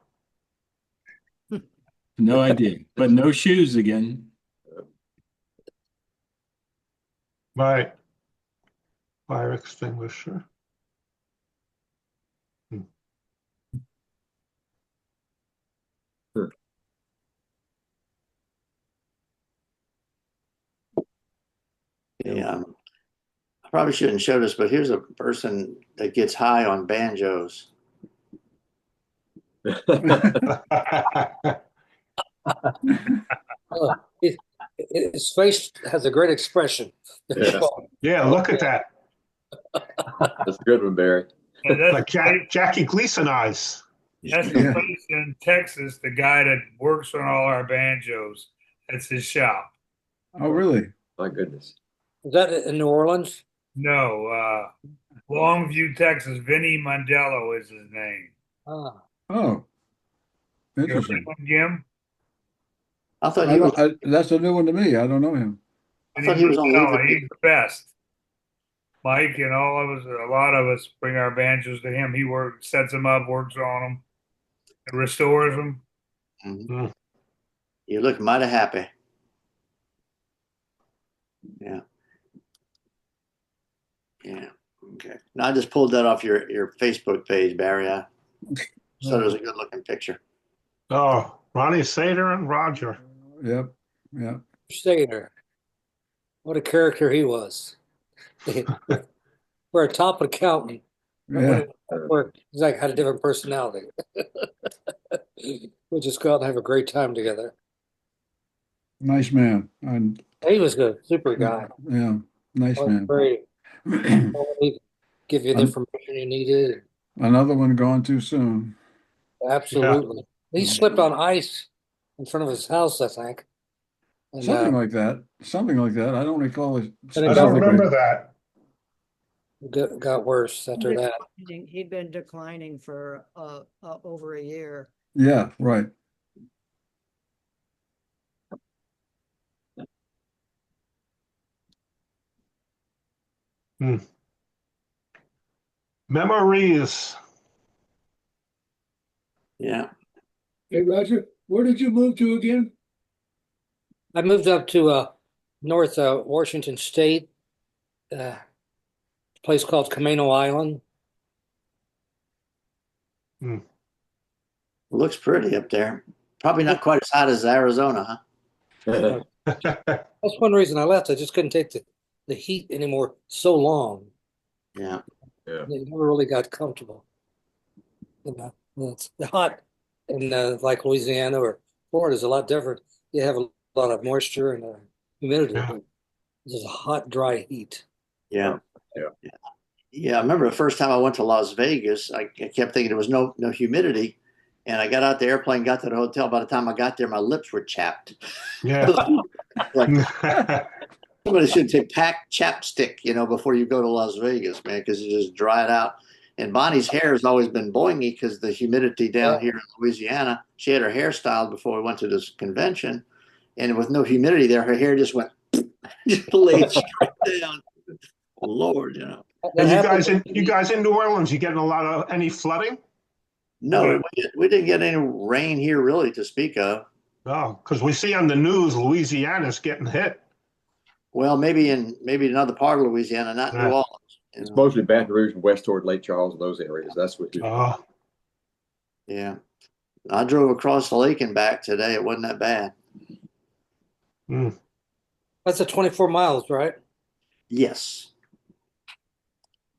No idea, but no shoes again. Right. Fire extinguisher. Yeah. I probably shouldn't show this, but here's a person that gets high on banjos. His face has a great expression. Yeah. Yeah, look at that. That's a good one, Barry. Like Jackie Gleason eyes. That's the place in Texas, the guy that works on all our banjos. That's his shop. Oh, really? My goodness. Is that in New Orleans? No, Longview, Texas. Vinny Mondello is his name. Ah, Oh, You heard interesting. of him, Jim? I thought I he was. don't, that's a new one to me. I don't know him. I thought he was on Mondello, Leave It he's the best. Mike and all of us, a lot of us bring our banjos to him. He sets them up, works on them, and restores them. Mhm. You look mighty happy. Yeah. Yeah. Okay. Now I just pulled that off your Facebook page, Barry. So it was a good looking picture. Oh, Ronnie Sater and Roger. Yep. Yep. Stater. What a character he was. We're a top accountant. Yeah. He's like had a different personality. We just go out and have a great time together. Nice man. And He was a super guy. yeah, nice man. Great. Give you the information you needed. Another one gone too soon. Absolutely. He slipped on ice in front of his house, I think. And, Something like that. Something like that. I don't recall it. I don't remember that. Got worse after that. He'd been declining for over a year. Yeah, right. Memories. Yeah. Hey, Roger, where did you move to again? I moved up to North Washington State, a place called Camano Island. Looks pretty up there. Probably not quite as hot as Arizona, huh? That's one reason I left. I just couldn't take the heat anymore so long. Yeah. Yeah. I never really got comfortable. You know, it's hot in like Louisiana or Florida is a lot different. You have a lot of moisture and humidity. Yeah. It's a hot, dry heat. Yeah. Yeah. Yeah. I remember the first time I went to Las Vegas, I kept thinking there was no humidity. And I got out the airplane, got to the hotel. By the time I got there, my lips were chapped. Yeah. Like somebody should say pack chapstick, before you go to Las Vegas, man, because you just dry it out. And Bonnie's hair has always been boingy because the humidity down here in Louisiana. She had her hair styled before we went to this convention, and with no humidity there, her hair just went just laid straight down. Lord, And you guys in New Orleans, you getting a lot of any flooding? No, we didn't get any rain here really to speak of. Oh, because we see on the news Louisiana's getting hit. Well, maybe in another part of Louisiana, not New Orleans. It's mostly Baton Rouge and west toward Lake Charles and those areas. That's what you. Yeah. I drove across the lake and back today. It wasn't that bad. That's a 24 miles, right? Yes.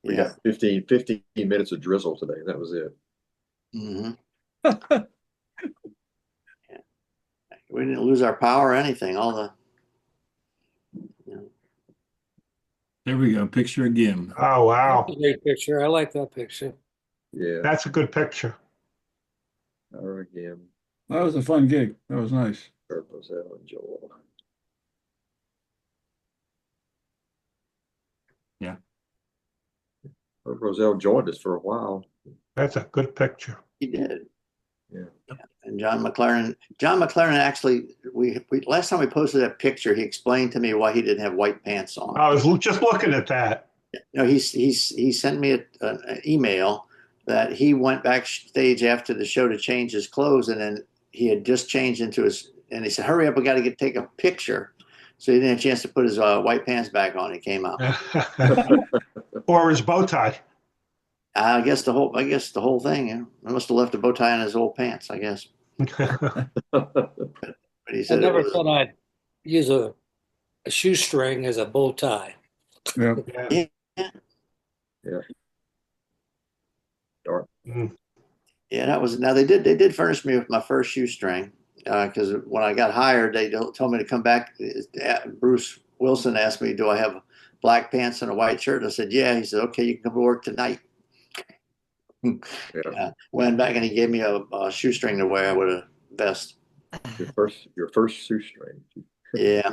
We got 15 minutes of drizzle today. That was it. Mm-hmm. Yeah. We didn't lose our power or anything. There we go. Picture again. Oh, wow. That's a great picture. I like that picture. Yeah. That's a good picture. Or again. That was a fun gig. That was nice. Herb Roselle and Joel. Yeah. Herb Roselle joined us for a while. That's a good picture. He did. Yeah. And John McLaren actually, we last time we posted that picture, he explained to me why he didn't have white pants on. I was just looking at that. He sent me an email that he went backstage after the show to change his clothes, and then he had just changed into and he said, "Hurry up, we got to take a picture." So he didn't have a chance to put his white pants back on. He came out. Or his bow tie. I guess the whole thing. I must have left a bow tie in his old pants, I guess. But he said I never thought I'd use a shoestring as a bow tie. Yeah. Yeah. Yeah. Dark. Yeah, that was. Now they did furnish me with my first shoestring because when I got hired, they told me to come back. Bruce Wilson asked me, "Do I have black pants and a white shirt?" I said, "Yeah." He said, "Okay, you can come to work tonight." Went back and he gave me a shoestring to wear with a vest. Your first shoestring. Yeah.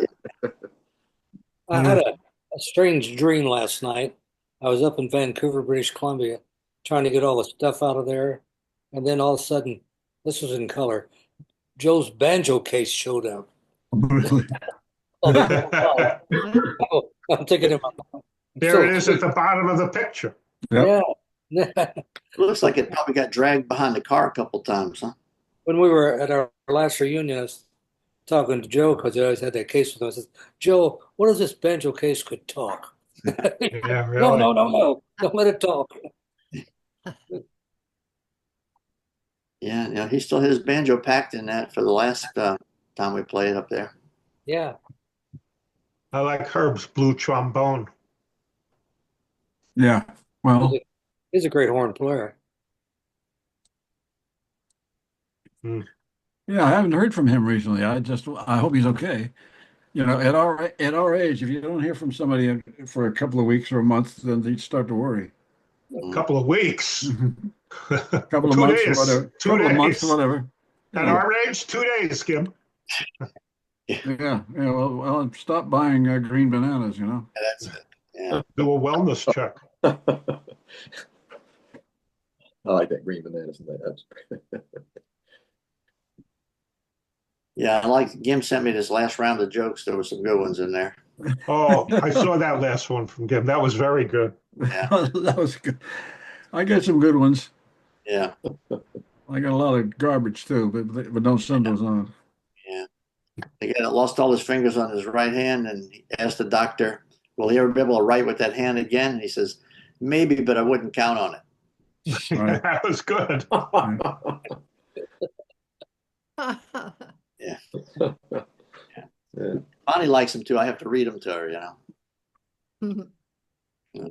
I had a strange dream last night. I was up in Vancouver, British Columbia, trying to get all the stuff out of there. And then all of a sudden, this was in color. Joe's banjo case showed up. Really? Oh, I'm thinking about There it is at the bottom of the picture. Yeah. Looks like it probably got dragged behind the car a couple times, huh? When we were at our last reunion, I was talking to Joe because I always had that case with us. I said, Joe, what if this banjo case could talk? Yeah, really. No. Don't let it talk. Yeah, he still had his banjo packed in that for the last time we played up there. Yeah. I like Herb's blue trombone. Yeah. Well, He's a great horn player. yeah, I haven't heard from him recently. I hope he's okay. You know, at our age, if you don't hear from somebody for a couple of weeks or a month, then you start to worry. A couple of weeks. A couple of 2 months days. or whatever. 2 Couple of months days. or whatever. At our age, 2 days, Kim. Yeah. Well, stop buying green bananas, you know. That's it. Yeah. Do a wellness check. I like that green bananas. Yeah, I like Gim sent me this last round of jokes. There were some good ones in there. Oh, I saw that last one from Kim. That was very good. Yeah. That was good. I got some good ones. Yeah. I got a lot of garbage too, but don't send those on. Yeah. The guy that lost all his fingers on his right hand, and he asked the doctor, will he ever be able to write with that hand again? And he says, maybe, but I wouldn't count on it. Right. That was good. Yeah. Yeah. Bonnie likes him too. I have to read them to her, you know.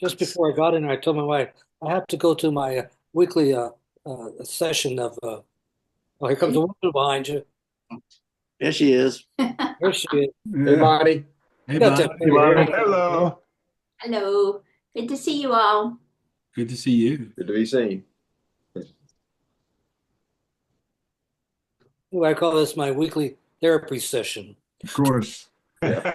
Just before I got in, I told my wife, I have to go to my weekly session of, oh, here comes a woman behind you. There she is. There she is. Hey, Bonnie. Hey, Got Bob. that- Hello. Hello. Good to see you all. Good to see you. Good to be seen. Ooh, I call this my weekly therapy session. Of course. I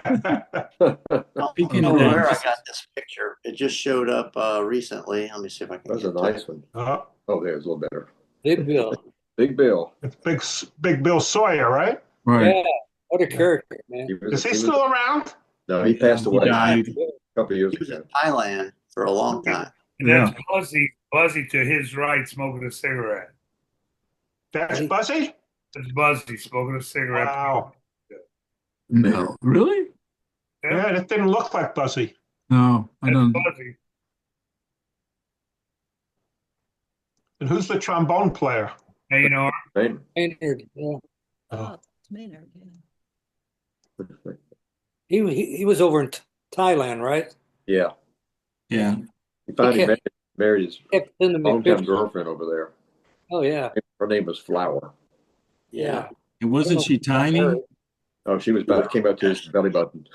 Speaking don't of know where I that, got this picture. It just showed up recently. Let me see if I can That was a get to it. nice one. Oh, There's a little better. Big Bill. Big Bill. it's Big Bill Sawyer, right? Right. Yeah. What a character, man. Is he still around? No, he passed he away a died. couple of years He was in ago. Thailand for a long time. And that's Buzzy to his right smoking a cigarette. That's Buzzy? That's Buzzy smoking a cigarette. Wow. No. Really? Yeah, that didn't look like Buzzy. No, I That's don't. Buzzy. And who's the trombone player? Maynard. Maynard, yeah. Oh, it's Maynard. Yeah. He was over in Thailand, right? Yeah. Yeah. He finally Okay. married his Kept sending me longtime pictures. girlfriend over there. Oh yeah. Her name was Flower. Yeah. And wasn't she tiny? Oh, she was about came up to his belly button.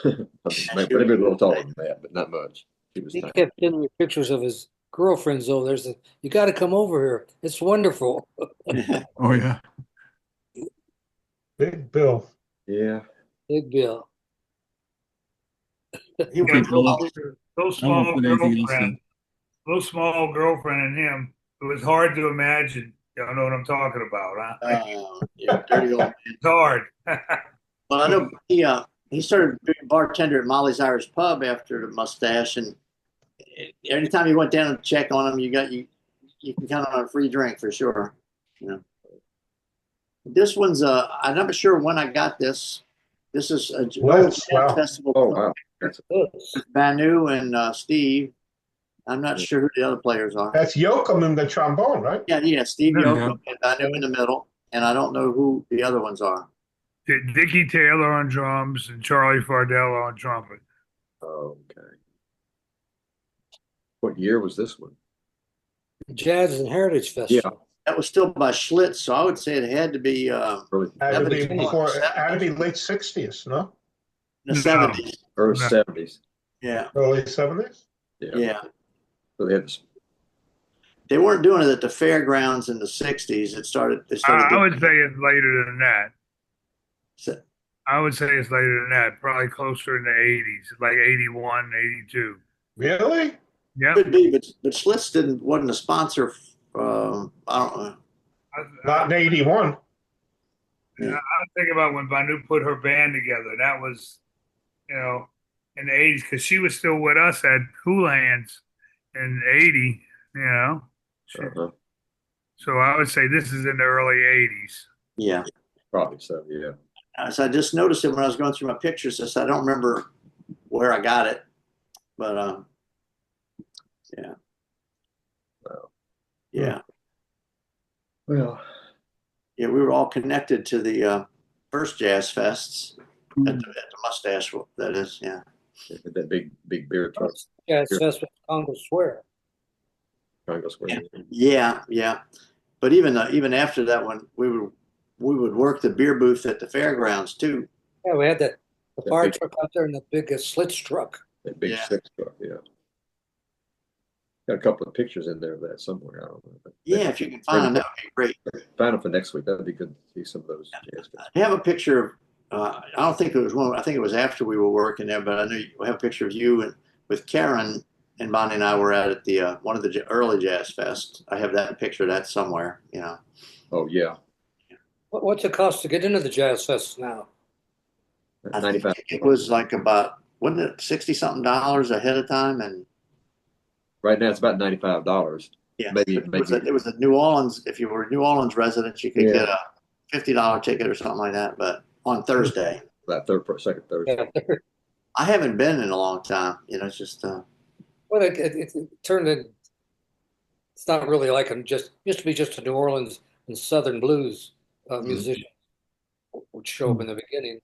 Maybe a little taller than that, but not much. She was He tiny. kept sending me pictures of his girlfriends over there. Said, you got to come over here. It's wonderful. Oh yeah. Big Bill. Yeah. Big Bill. He Yeah, was those small put anything else girlfriend. Those small girlfriend and him. It was hard to imagine. Y'all know what I'm talking about, huh? yeah, dirty old man. It's hard. Well, I know he started being a bartender at Molly's Irish Pub after the mustache, and anytime you went down and check on him, you can count on a free drink for sure. You know, this one's I'm not sure when I got this. This is a Wow. festival. Oh wow. That's Banu and Steve. I'm not sure who the other players are. That's Yoakum in the trombone, right? Yeah, Steve Yeah. Yoakum and Banu in the middle, and I don't know who the other ones are. Dickie Taylor on drums and Charlie Fardell on trumpet. okay. What year was this one? Jazz and Heritage Festival. That was still by Schlitz, so I would say it had to be Early, Had to be 70s. before. Had to be late '60s, no? in the No. 70s. early No. 70s. Yeah, Early '70s. yeah. So they had this. They weren't doing it at the fairgrounds in the 60s. They started I would doing say it's later than that. it. I would say it's later than that, probably closer in the 80s, like 81, 82. Really? Yep. Could be, but Schlitz wasn't a sponsor. I don't know. Not in 81. I think about when Banu put her band together. That was, in the 80s, because she was still with us at Houlihan's in 80, So I would say this is in the early 80s. Yeah. Probably so, yeah. So I just noticed it when I was going through my pictures. I don't remember where I got it, but yeah. Wow. Yeah. Well, yeah, we were all connected to the first Jazz Fests at the Mustache. That is, yeah. That big beer truck. Yeah, it's just with Congress Square. Congress Square. Yeah. But even after that one, we would work the beer booth at the fairgrounds too. Yeah, we had the fire big- truck out there and the big Schlitz truck. That big Yeah. six truck, yeah. Got a couple of pictures in there of that somewhere. I don't know. But Yeah, if you can find them, that would be great. find them for next week. That'd be good to see some of those. Jazz Fest. I have a picture of. I don't think it was one. I think it was after we were working there, but I know you have a picture of you and with Karen and Bonnie and I were at the one of the early Jazz Fest. I have that picture of that somewhere. Oh yeah, What's it cost to get into the Jazz Fest now? I 95. think it was like about wasn't it $60-something ahead of time, and Right now it's about $95. yeah, Maybe it was a New Orleans. If you were a New Orleans resident, you could get a $50 ticket or something like that. But on Thursday, that second Thursday. Yeah. I haven't been in a long time. It's just Well, it turned in. It's not really like used to be just a New Orleans and Southern blues musicians would show up in the beginning.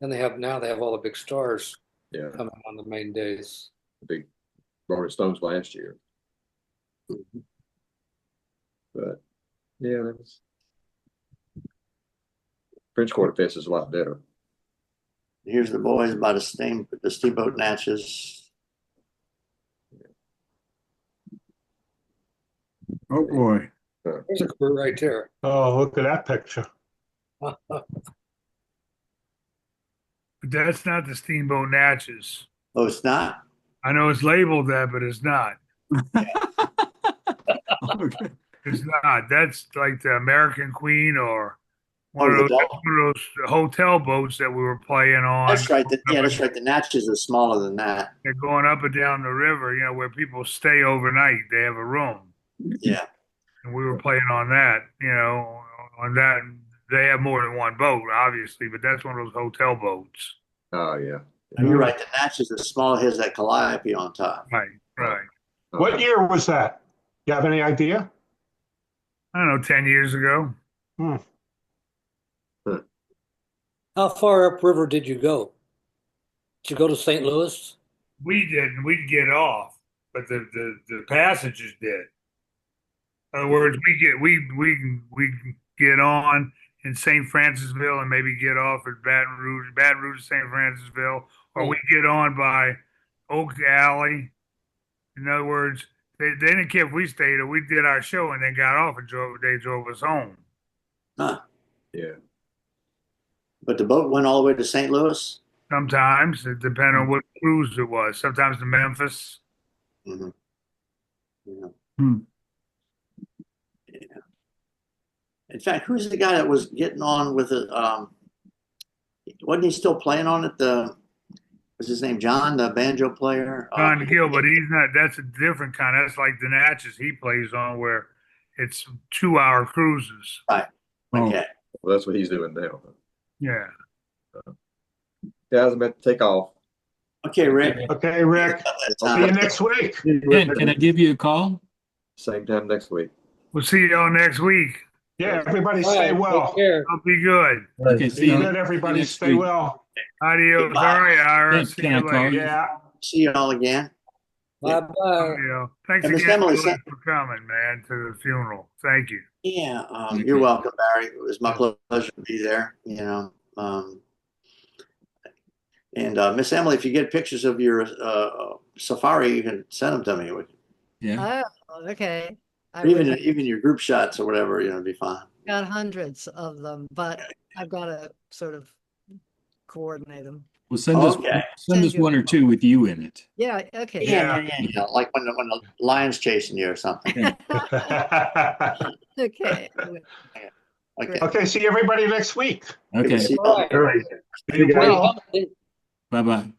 Then they have all the big stars Yeah, coming on the main days. the big Rolling Stones last year. But yeah, that was French Quarter Fest is a lot better. here's the boys by the Steamboat Natchez. Oh boy. There's a crew right there. Oh, look at that picture. But that's not the Steamboat Natchez. Oh, it's not. I know it's labeled that, but it's not. Okay. It's not. That's like the American Queen or Oh, one of the those hotel boats that we were playing on. That's right. That's right. The Natchez is smaller than that. They're going up and down the river, where people stay overnight. They have a room. Yeah. And we were playing on that, on that. They have more than one boat, obviously, but that's one of those hotel boats. Oh yeah. And you're right. The Natchez is smaller. Has that calliope on top. Right. What year was that? You have any idea? I don't know, 10 years ago. How far upriver did you go? Did you go to St. Louis? We didn't. We'd get off, but the passengers did. In other words, we get on in St. Francisville and maybe get off at Baton Rouge to St. Francisville, or we get on by Oak Alley. In other words, they didn't care if we stayed or we did our show and then got off and they drove us home. Huh. Yeah. But the boat went all the way to St. Louis. Sometimes it depended on what cruise it was. Sometimes to Memphis. Mm-hmm. Yeah. Yeah. In fact, who's the guy that was getting on with it? Wasn't he still playing on it? Was his name John, the banjo player? John Gill, but he's not. That's a different kind. That's like the Natchez he plays on, where it's 2-hour cruises. Right. Okay. Well, that's what he's doing now. Yeah. Guys, I'm about to take off. Okay, Rick. Okay, Rick. See you next week. Can I give you a call? Same time next week. We'll see y'all next week. Yeah, everybody All stay right, well. take care. I'll be good. Okay, see you. Good, everybody next stay week. well. Adios. All right, Ira. Thanks, See can you I call later. you? Yeah. See you all again. Bye-bye. Thanks And Miss again Emily, for coming, man, to the funeral. Thank you. Yeah, you're welcome, Barry. It was my pleasure to be there. And Miss Emily, if you get pictures of your safari, you can send them to me. Yeah. Oh, okay. Or even your group shots or whatever, it'd be fine. Got hundreds of them, but I've got to sort of coordinate them. Well, send us Okay. send us Send you- one or two with you in it. Yeah, okay. Yeah. Like when the lion's chasing you or something. Okay. Okay. Okay, see everybody next week. Okay. See you. All right. See you guys. Bye bye.